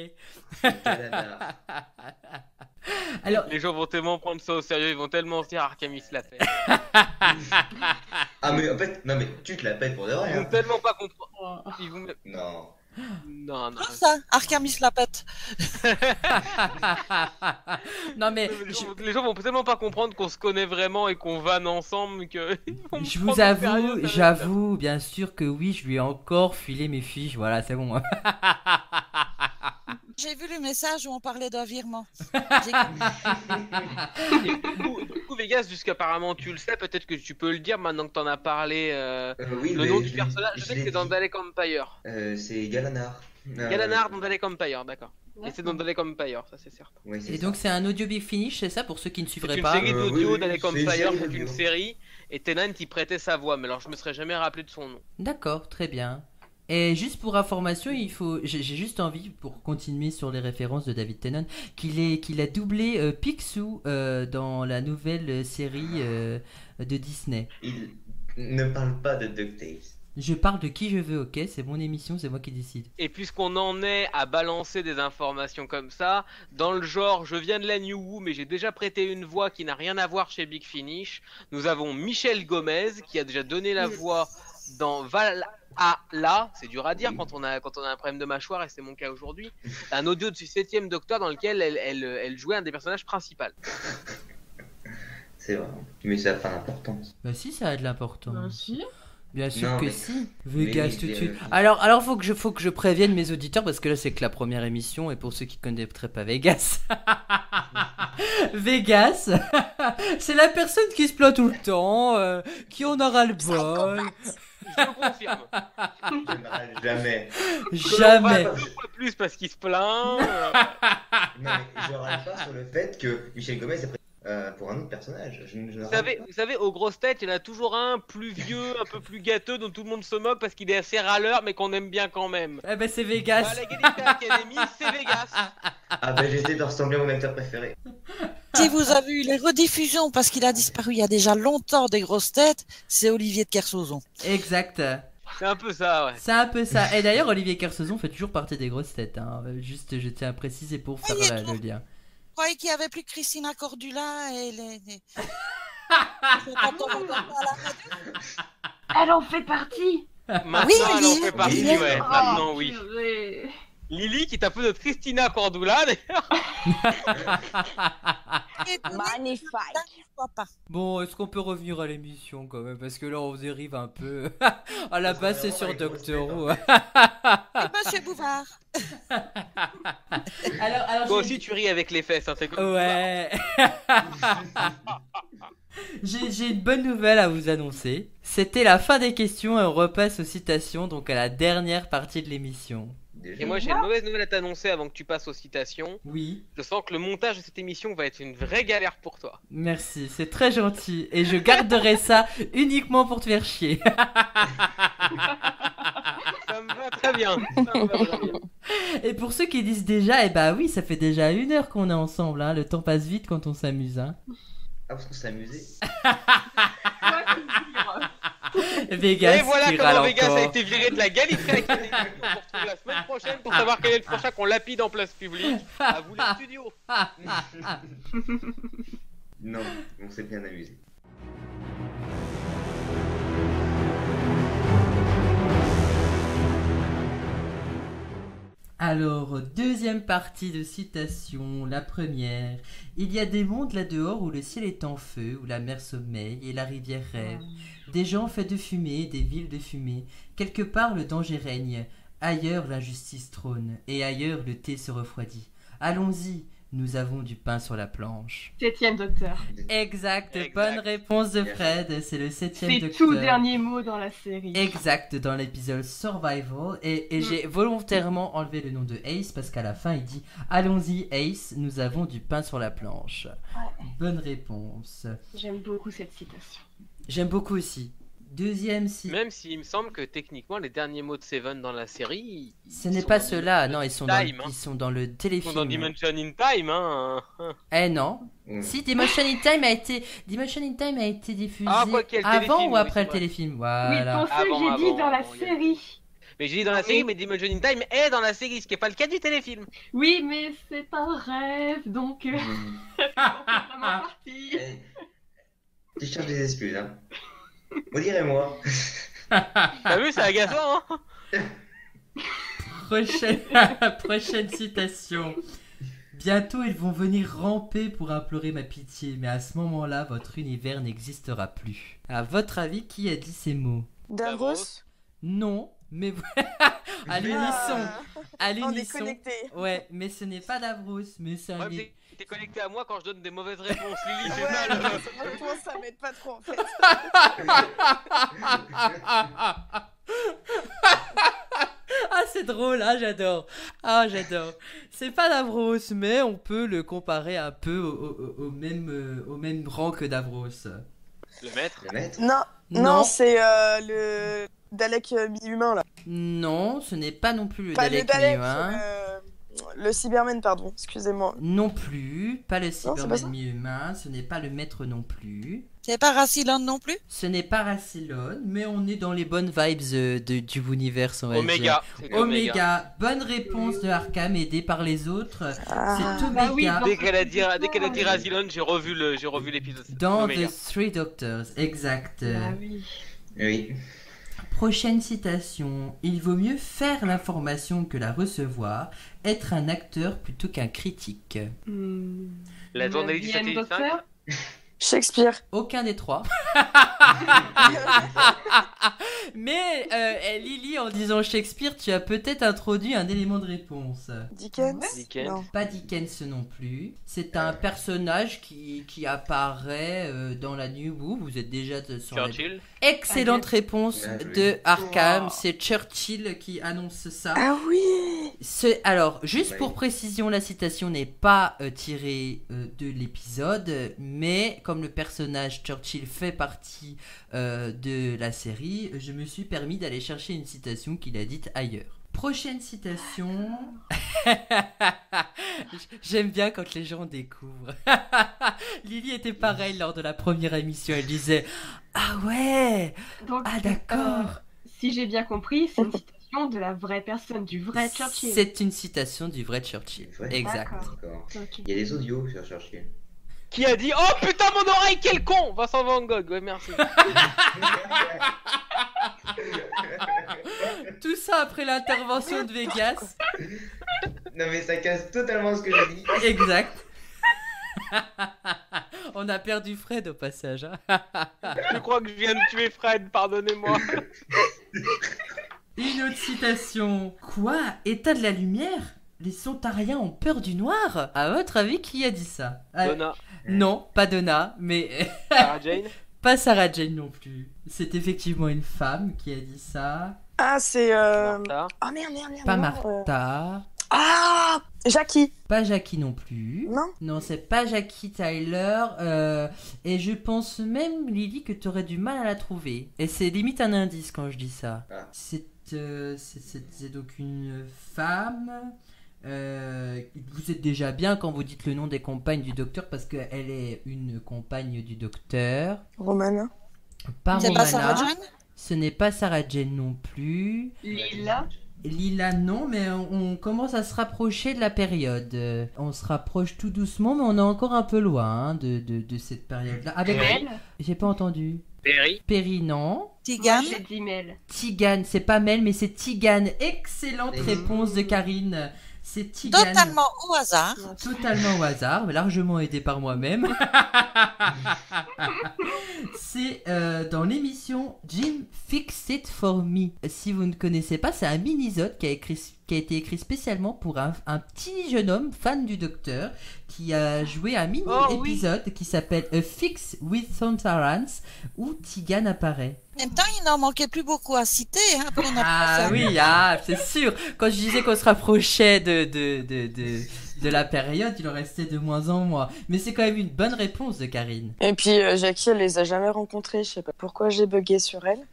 Alors, Les gens vont tellement prendre ça au sérieux, ils vont tellement se dire Arcamis l'a fait. Ah mais en fait, non mais tu te la pètes pour de vrai. Ils vont Hein. tellement pas comprendre. Ils vont... Non. Non, non. Ah, ça, Arcamis la pète. non mais Les gens vont tellement pas comprendre qu'on se connaît vraiment et qu'on vanne ensemble que. ils vont me je prendre vous au avoue, sérieux, ça va être- j'avoue bien sûr que oui, je lui ai encore filé mes fiches, voilà, c'est bon. J'ai vu le message où on parlait d'un virement. Du coup, Vegas, puisqu'apparemment tu le sais, peut-être que tu peux le dire maintenant que t'en as parlé. Oui, Le mais nom du je l'ai- personnage, je je sais que l'ai c'est dans dit. Dalek Empire. C'est Galanar. Galanar dans Dalek Empire, d'accord. Et c'est dans D'accord. Dalek Empire, ça c'est certain. Oui, c'est Et ça. donc c'est un audio Big Finish, c'est ça pour ceux qui ne C'est suivraient une pas? série d'audio, oui, Dalek c'est une Empire, série c'est d'audio. une série. Et Tennant y prêtait sa voix, mais alors je me serais jamais rappelé de son nom. D'accord, très bien. Et juste pour information, j'ai juste envie, pour continuer sur les références de David Tennant, qu'il a doublé Picsou dans la nouvelle série de Disney. Il ne parle pas de DuckTales. Je parle de qui je veux, ok? C'est mon émission, c'est moi qui décide. Et puisqu'on en est à balancer des informations comme ça, dans le genre je viens de la New Who mais j'ai déjà prêté une voix qui n'a rien à voir chez Big Finish, nous avons Michel Gomez qui a déjà donné la voix dans Valhalla, c'est dur à dire quand on a un problème de mâchoire et c'est mon cas aujourd'hui, un audio du 7ème Docteur dans lequel elle jouait un des personnages principaux. C'est vrai. Mais ça n'a pas d'importance. Bah si, ça a de l'importance. Bah, si. Bien sûr Non, que mais- si. Vegas mais- tout de suite. Alors faut que je prévienne mes auditeurs parce que là c'est que la première émission et pour ceux qui connaîtraient pas Vegas. Vegas, c'est la personne qui se plaint tout le temps, qui en aura le bol. Je le confirme. Je ne râle jamais. Jamais. Deux fois plus parce qu'il se plaint. Non, mais je râle pas sur le fait que Michel Gomez est pris pour un autre personnage. Je ne râle pas. Vous savez, aux grosses têtes, il y en a toujours un plus vieux, un peu plus gâteux, dont tout le monde se moque parce qu'il est assez râleur, mais qu'on aime bien quand même. Eh ben c'est À Vegas. la Gallifrey Academy, c'est Vegas. Ah bah j'essaie de ressembler à mon acteur préféré. Si vous avez eu les rediffusions, parce qu'il a disparu il y a déjà longtemps des grosses têtes, c'est Olivier de Kersauzon. Exact. C'est un peu ça, ouais. C'est un peu ça. Et d'ailleurs Olivier Kersauzon fait toujours partie des grosses têtes. Hein. Juste je tiens à préciser pour faire le lien. croyais qu'il n'y avait plus que Christina Cordula et les... Elle en fait partie. Maintenant, Oui, elle en Lily. fait partie, Lily. ouais. Maintenant, oui. Purée. Lily, qui est un peu notre Christina Cordula, d'ailleurs. Magnifique. Pas. Bon, est-ce qu'on peut revenir à l'émission quand même? Parce que là, on dérive un peu. À la base, c'est sur Doctor Who. Et Monsieur Bouvard. Alors, Toi aussi, tu ris avec les fesses, hein, c'est comme... Ouais. J'ai une bonne nouvelle à vous annoncer. C'était la fin des questions et on repasse aux citations, donc à la dernière partie de l'émission. Et moi, j'ai une mauvaise nouvelle à t'annoncer avant que tu passes aux citations. Oui, Je sens que le montage de cette émission va être une vraie galère pour toi. merci, c'est très gentil. Et je garderai ça uniquement pour te faire chier. Ça me va très bien. Ça me va très bien. Et pour ceux qui disent déjà, eh bah oui, ça fait déjà 1 heure qu'on est ensemble, hein. Le temps passe vite quand on s'amuse, hein. Ah, parce qu'on s'est amusé. Vegas Et voilà qui comment râle Vegas a encore. été viré de la Gallifrey Academy. On se retrouve la semaine prochaine pour savoir quel est le prochain qu'on lapide en place publique. À vous les studios. Non, on s'est bien amusé. Alors, deuxième partie de citation, la première. Il y a des mondes là-dehors où le ciel est en feu, où la mer sommeille et la rivière rêve. Des gens faits de fumée, des villes de fumée. Quelque part le danger règne, ailleurs l'injustice trône, et ailleurs le thé se refroidit. Allons-y, nous avons du pain sur la planche. 7ème docteur. Exact, Exact. bonne réponse de Fred, c'est le 7e C'est docteur. tout dernier mot dans la série. Exact, dans l'épisode Survival. Et j'ai volontairement enlevé le nom de Ace parce qu'à la fin il dit allons-y Ace, nous avons du pain sur la planche. Bonne réponse. J'aime beaucoup cette citation. J'aime beaucoup aussi. Deuxième si. Même s'il me semble que techniquement les derniers mots de Seven dans la série. Ce n'est pas ceux-là, non, ils sont dans, Time, hein. ils sont dans le Ils sont téléfilm. dans Dimension in Time, hein. Eh non. Mm. Si Dimension in Time a été diffusé Ah, quoi qu'il y ait le avant téléfilm, ou oui, après c'est le vrai. téléfilm. Oui, Voilà. pensez que j'ai dit dans la avant, il y a- série. Mais j'ai dit dans la série, mais Dimension in Time est dans la série, ce qui n'est pas le cas du téléfilm. Oui, mais c'est un rêve, donc Mm. complètement parti. Eh, tu cherches des excuses, hein. On dirait moi. T'as vu, c'est agaçant, hein. Prochaine citation. Bientôt ils vont venir ramper pour implorer ma pitié, mais à ce moment-là, votre univers n'existera plus. À votre avis, qui a dit ces mots? Davros. Non, mais à l'unisson. À On est l'unisson. connectés. Ouais, mais ce n'est pas Davros, mais c'est un Ouais, mais t'es connecté à moi quand je donne des mauvaises réponses, Lily, c'est mal. Franchement, ça m'aide pas trop en fait. Ah, c'est drôle, ah, j'adore. Ah, j'adore. C'est pas Davros, mais on peut le comparer un peu au même rang que Davros. Le maître. Le maître. Non, non, c'est le Dalek mi-humain là. Non, ce n'est pas non plus le Pas Dalek le Dalek, mi-humain. le Cyberman, pardon, excusez-moi. Non plus, pas le c'est pas Cyberman ça. mi-humain, ce n'est pas le maître non plus. C'est pas Racylon non plus? Ce n'est pas Rassilon, mais on est dans les bonnes vibes du univers, on va dire. Oméga. C'est Oméga, bonne réponse de Arkham, aidé par les autres. Ah, C'est Oméga bah oui, Dès qu'elle a dit Razilon, j'ai revu l'épisode. dans Oméga. The Three Doctors, exact. Ah oui. Oui. Prochaine citation. Il vaut mieux faire l'information que la recevoir, être un acteur plutôt qu'un critique. La journée du 9e satellite 5. docteur. Shakespeare. Aucun des trois. Mais Lily, en disant Shakespeare, tu as peut-être introduit un élément de réponse. Dickens. Dickens. Non. Pas Dickens non plus. C'est un personnage qui apparaît dans la New Who. Vous êtes déjà sur la... Churchill. Excellente réponse Bien joué. de Arkham. Wow. C'est Churchill qui annonce ça. Ah oui. Alors, juste Ouais. pour précision, la citation n'est pas tirée de l'épisode, mais comme le personnage Churchill fait partie de la série, je me suis permis d'aller chercher une citation qu'il a dite ailleurs. Prochaine citation. J'aime bien quand les gens découvrent. Lily était pareille lors de la première émission. Elle disait ah ouais, Donc, ah d'accord. si j'ai bien compris, c'est une citation citation de la vraie personne, du vrai Churchill. C'est une citation du vrai Churchill. Ouais. Exact. D'accord. D'accord. Ok. Il y a des audios sur Churchill. Qui a dit oh putain mon oreille quel con Vincent Van Gogh, ouais merci. Tout ça après l'intervention de Vegas. Non mais ça casse totalement ce que j'ai dit. Exact. On a perdu Fred au passage. Hein. Je crois que je viens de tuer Fred, pardonnez-moi. Une autre citation. Quoi? État de la lumière? Les Sontariens ont peur du noir? À votre avis, qui a dit ça? Donna, Non, pas Donna, mais Sarah Jane. pas Sarah Jane non plus. C'est effectivement une femme qui a dit ça. Ah, c'est. Martha. Ah merde. Pas non, Martha. Ah, Jackie. Pas Jackie non plus. Non. Non, c'est pas Jackie Tyler. Et je pense même, Lily, que tu aurais du mal à la trouver. Et c'est limite un indice quand je dis ça. Ah. C'est donc une femme. Vous êtes déjà bien quand vous dites le nom des compagnes du docteur parce qu'elle est une compagne du docteur. Romana. Pas C'est pas Sarah Romana. Jane? Ce n'est pas Sarah Jane non plus. Lila. Lila non, mais on commence à se rapprocher de la période. On se rapproche tout doucement, mais on est encore un peu loin hein, de cette période-là. Avec Mel. J'ai pas entendu. Perry. Perry non. Tigane? Moi, j'ai dit Mel. Tigane, c'est pas Mel, mais c'est Tigane. Excellente réponse de Karine. C'est Tigane. Totalement au hasard. Totalement au hasard, mais largement aidé par moi-même. C'est dans l'émission Jim Fix It For Me. Si vous ne connaissez pas, c'est un mini-sode qui a été écrit spécialement pour un petit jeune homme fan du docteur qui a joué un mini-épisode qui s'appelle A Fix with Sontarans où Tigane apparaît. En même temps, il n'en manquait plus beaucoup à citer. Hein, pour une Ah application. oui, c'est sûr. Quand je disais qu'on se rapprochait de la période, il en restait de moins en moins. Mais c'est quand même une bonne réponse de Karine. Et puis Jackie, elle les a jamais rencontrés. Je sais pas pourquoi j'ai bugué sur elle.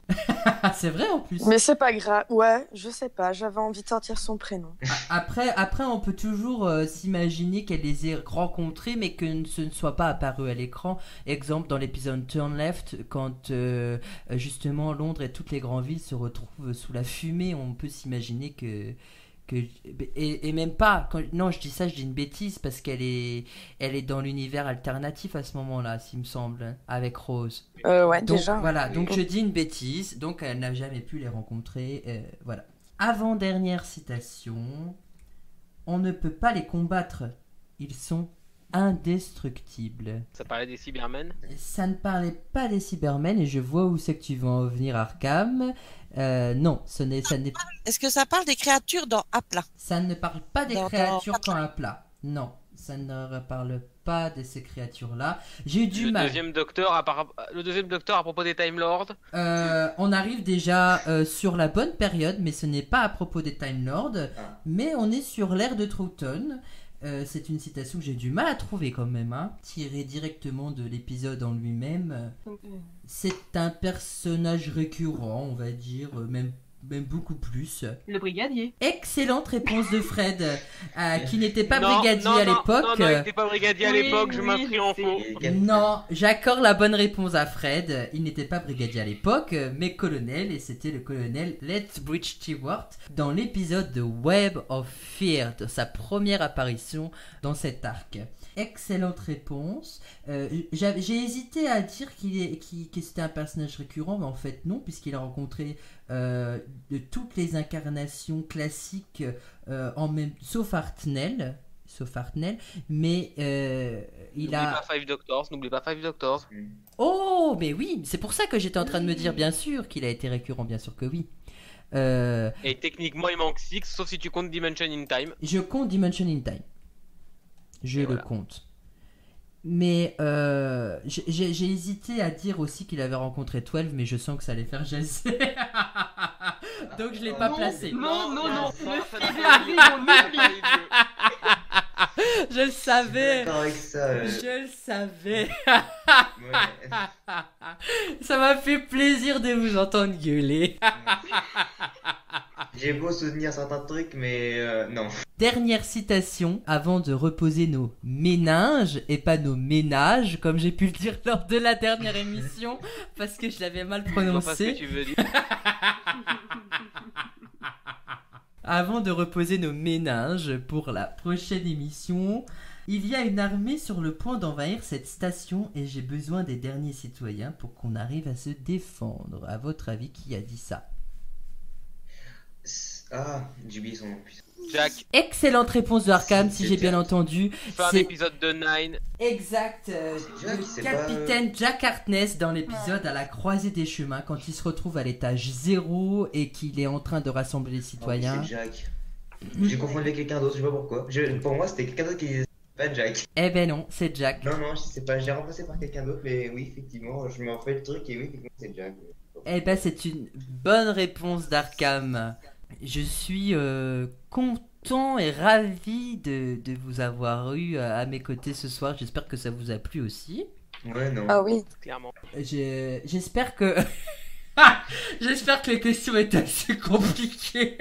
Ah, c'est vrai en plus. Mais c'est pas grave. Ouais, je sais pas. J'avais envie de sortir son prénom. Après, on peut toujours s'imaginer qu'elle les ait rencontrés, mais que ce ne soit pas apparu à l'écran. Exemple, dans l'épisode Turn Left, quand justement Londres et toutes les grandes villes se retrouvent sous la fumée, on peut s'imaginer que et même pas non, je dis une bêtise parce qu'elle est dans l'univers alternatif à ce moment-là, s'il me semble, avec Rose. Ouais, Donc déjà. voilà, donc je dis une bêtise, donc elle n'a jamais pu les rencontrer, voilà. Avant-dernière citation. On ne peut pas les combattre, ils sont indestructibles. Ça parlait des Cybermen. Ça ne parlait pas des Cybermen et je vois où c'est que tu veux en venir, Arkham. Non, ça n'est Est-ce que ça parle des créatures dans Apla? ça ne parle pas des Dans créatures Patla. quand à plat. Non, ça ne parle pas de ces créatures-là. J'ai eu du Le mal. deuxième docteur à propos des Time Lords. On arrive déjà sur la bonne période, mais ce n'est pas à propos des Time Lords, mais on est sur l'ère de Troughton. C'est une citation que j'ai du mal à trouver quand même, hein, tirée directement de l'épisode en lui-même. C'est un personnage récurrent, on va dire, même beaucoup plus. Le brigadier. Excellente réponse de Fred, qui n'était pas Non, brigadier non, à non, l'époque. Non, il n'était pas brigadier à Oui, l'époque, je oui, m'inscris en faux. Non, j'accorde la bonne réponse à Fred. Il n'était pas brigadier à l'époque, mais colonel, et c'était le colonel Lethbridge Stewart dans l'épisode de Web of Fear, de sa première apparition dans cet arc. Excellente réponse. J'ai hésité à dire que c'était un personnage récurrent, mais en fait non, puisqu'il a rencontré de toutes les incarnations classiques, sauf Hartnell, mais il a... N'oublie pas Five Doctors. Oh, mais oui, c'est pour ça que j'étais en train de me dire, bien sûr, qu'il a été récurrent, bien sûr que oui. Et techniquement, il manque 6, sauf si tu comptes Dimension in Time. Je compte Dimension in Time. Je le compte. Mais j'ai hésité à dire aussi qu'il avait rencontré 12, mais je sens que ça allait faire jaser. Donc je l'ai pas placé. Non. Le ça Cyberville, on oublie. Je le savais. D'accord avec ça. Je le savais. Ouais. Ça m'a fait plaisir de vous entendre gueuler. J'ai beau soutenir certains trucs, mais non. Dernière citation avant de reposer nos méninges et pas nos ménages, comme j'ai pu le dire lors de la dernière émission, parce que je l'avais mal Je vois pas ce que prononcé. tu veux dire. Avant de reposer nos méninges pour la prochaine émission, il y a une armée sur le point d'envahir cette station et j'ai besoin des derniers citoyens pour qu'on arrive à se défendre. À votre avis, qui a dit ça? Ah, j'ai oublié son nom. Jack, Excellente réponse de Arkham, si j'ai bien entendu. fin C'est d'épisode de Nine. exact, Jack, le c'est capitaine Jack Harkness dans l'épisode à la croisée des chemins, quand il se retrouve à l'étage 0 et qu'il est en train de rassembler les Oh, citoyens. c'est Jack. J'ai confondu avec quelqu'un d'autre, je sais pas pourquoi. Pour moi, c'était quelqu'un d'autre qui disait pas Jack. Eh ben non, c'est Jack. Non, non, je sais pas, j'ai remplacé par quelqu'un d'autre, mais oui, effectivement, je me refais le truc et oui, effectivement, c'est Jack. Eh ben c'est une bonne réponse d'Arkham. Je suis content et ravi de vous avoir eu à mes côtés ce soir. J'espère que ça vous a plu aussi. Ouais, non. Ah oui. Clairement. J'espère que... J'espère que les questions étaient assez compliquées.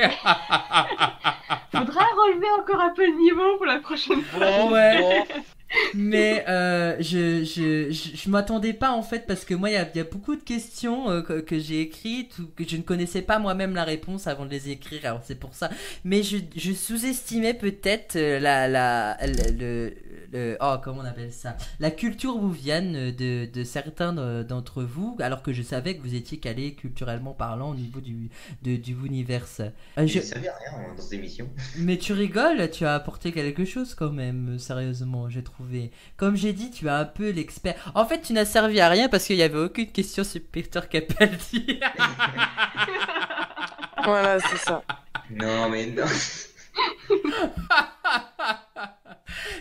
Faudra relever encore un peu le niveau pour la prochaine fois. Ouais. Mais je m'attendais pas en fait parce que moi il y a beaucoup de questions que j'ai écrites ou que je ne connaissais pas moi-même la réponse avant de les écrire, alors c'est pour ça. Mais je sous-estimais peut-être comment on appelle ça, la culture wouviane de certains d'entre vous, alors que je savais que vous étiez calés culturellement parlant au niveau du Wooniverse. Je savais rien dans cette émission. Mais tu rigoles, tu as apporté quelque chose quand même, sérieusement, j'ai trouvé. Comme j'ai dit, tu es un peu l'expert. En fait, tu n'as servi à rien parce qu'il n'y avait aucune question sur Peter Capaldi. Voilà, c'est ça. Non, mais non.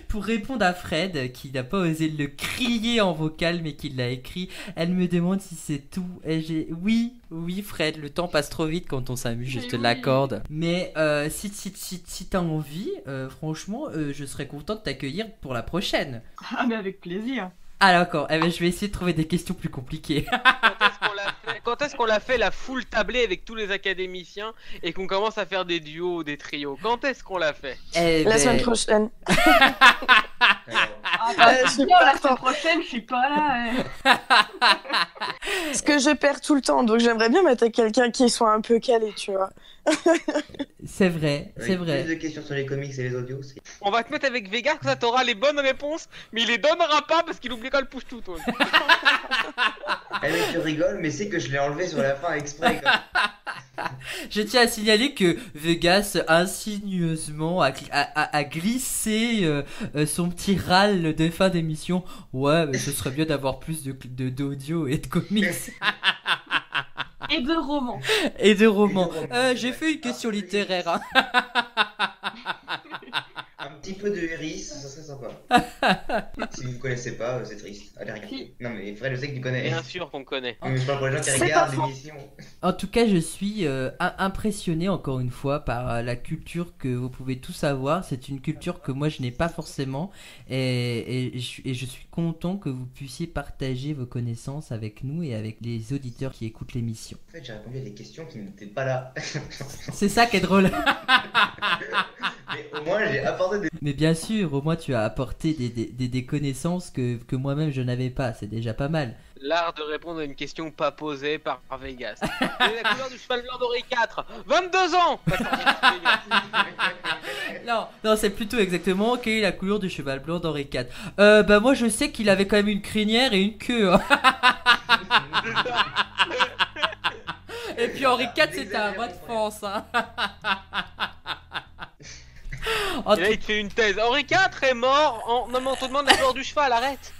Pour répondre à Fred, qui n'a pas osé le crier en vocal, mais qui l'a écrit, elle me demande si c'est tout. Et oui, Fred, le temps passe trop vite quand on s'amuse, je te l'accorde. Mais si t'as envie, franchement, je serais content de t'accueillir pour la prochaine. Ah, mais avec plaisir. Ah d'accord, eh ben, je vais essayer de trouver des questions plus compliquées. Quand est-ce qu'on l'a fait la full tablée avec tous les académiciens et qu'on commence à faire des duos ou des trios? Quand est-ce qu'on l'a fait? Eh La ben, semaine prochaine. Ah, bah, je suis bien, pas la d'accord. semaine prochaine, je suis pas là. Parce que je perds tout le temps, donc j'aimerais bien mettre quelqu'un qui soit un peu calé, tu vois. c'est vrai, c'est Avec vrai. plus de questions sur les comics et les audios, c'est... On va te mettre avec Vegas, que ça t'aura les bonnes réponses, mais il les donnera pas parce qu'il oubliera le push-tout. Eh mec, tu rigoles, mais c'est que je l'ai enlevé sur la fin exprès. Quoi. Je tiens à signaler que Vegas insigneusement a glissé son petit râle de fin d'émission. Ouais, mais ce serait bien d'avoir plus d'audio et de comics. Et de romans. Et de romans. Et de romans, J'ai ouais. fait une question littéraire. Hein. Un petit peu de Harris, ça serait sympa. Si vous connaissez pas, c'est triste. Allez, regarder. Si. Non, mais Fred, je sais que tu connais. Bien sûr qu'on connaît. Mais je parle pour les gens qui C'est regardent pas faux. l'émission. En tout cas, je suis impressionné encore une fois par la culture que vous pouvez tous avoir. C'est une culture que moi je n'ai pas forcément et je suis content que vous puissiez partager vos connaissances avec nous et avec les auditeurs qui écoutent l'émission. En fait, j'ai répondu à des questions qui n'étaient pas là. C'est ça qui est drôle. Mais au moins, j'ai apporté des. Mais bien sûr, au moins tu as apporté des connaissances que moi-même je n'avais pas. C'est déjà pas mal. L'art de répondre à une question pas posée par Vegas. Quelle est la couleur du cheval blanc d'Henri IV? 22 ans. Non, c'est plutôt exactement quelle est la couleur du cheval blanc d'Henri IV. Bah moi je sais qu'il avait quand même une crinière et une queue. Hein. Et puis Henri IV c'était un roi de France. Hein. En Et là, il te fait une thèse. Henri IV est mort en... Non, mais on te demande la couleur du cheval, arrête.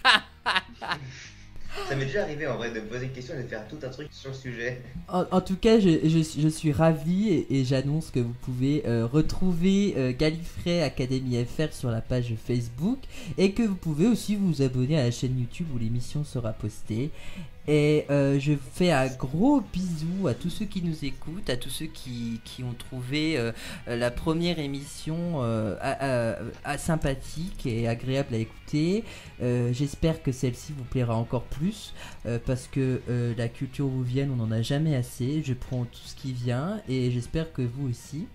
Ça m'est déjà arrivé en vrai de poser une question et de faire tout un truc sur le sujet. En tout cas, je suis ravi et j'annonce que vous pouvez retrouver Gallifrey Academy FR sur la page Facebook et que vous pouvez aussi vous abonner à la chaîne YouTube où l'émission sera postée. Et je fais un gros bisou à tous ceux qui nous écoutent, à tous ceux qui ont trouvé la première émission sympathique et agréable à écouter. J'espère que celle-ci vous plaira encore plus parce que la culture wouvienne, on n'en a jamais assez. Je prends tout ce qui vient et j'espère que vous aussi.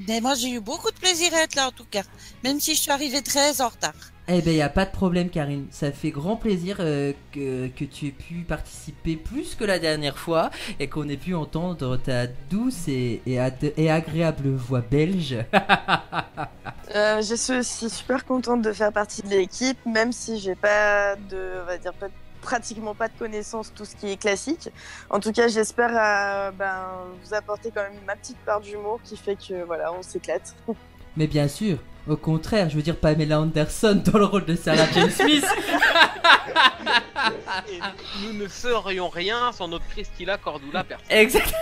Mais moi, j'ai eu beaucoup de plaisir à être là, en tout cas. Même si je suis arrivée très en retard. Eh ben, y a pas de problème, Karine. Ça fait grand plaisir que tu aies pu participer plus que la dernière fois et qu'on ait pu entendre ta douce et agréable voix belge. Je suis aussi super contente de faire partie de l'équipe, même si j'ai pas de, on va dire, pratiquement pas de connaissances, tout ce qui est classique. En tout cas, j'espère vous apporter quand même ma petite part d'humour qui fait que voilà, on s'éclate. Mais bien sûr, au contraire, je veux dire Pamela Anderson dans le rôle de Sarah Jane Smith. Et nous ne ferions rien sans notre Christina Cordula personne. Exact.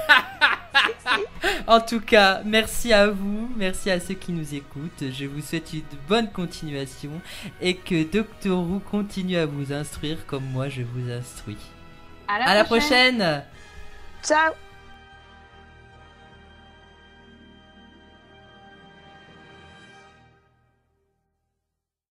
En tout cas, merci à vous, merci à ceux qui nous écoutent. Je vous souhaite une bonne continuation et que Doctor Who continue à vous instruire comme moi je vous instruis. À la prochaine. Ciao.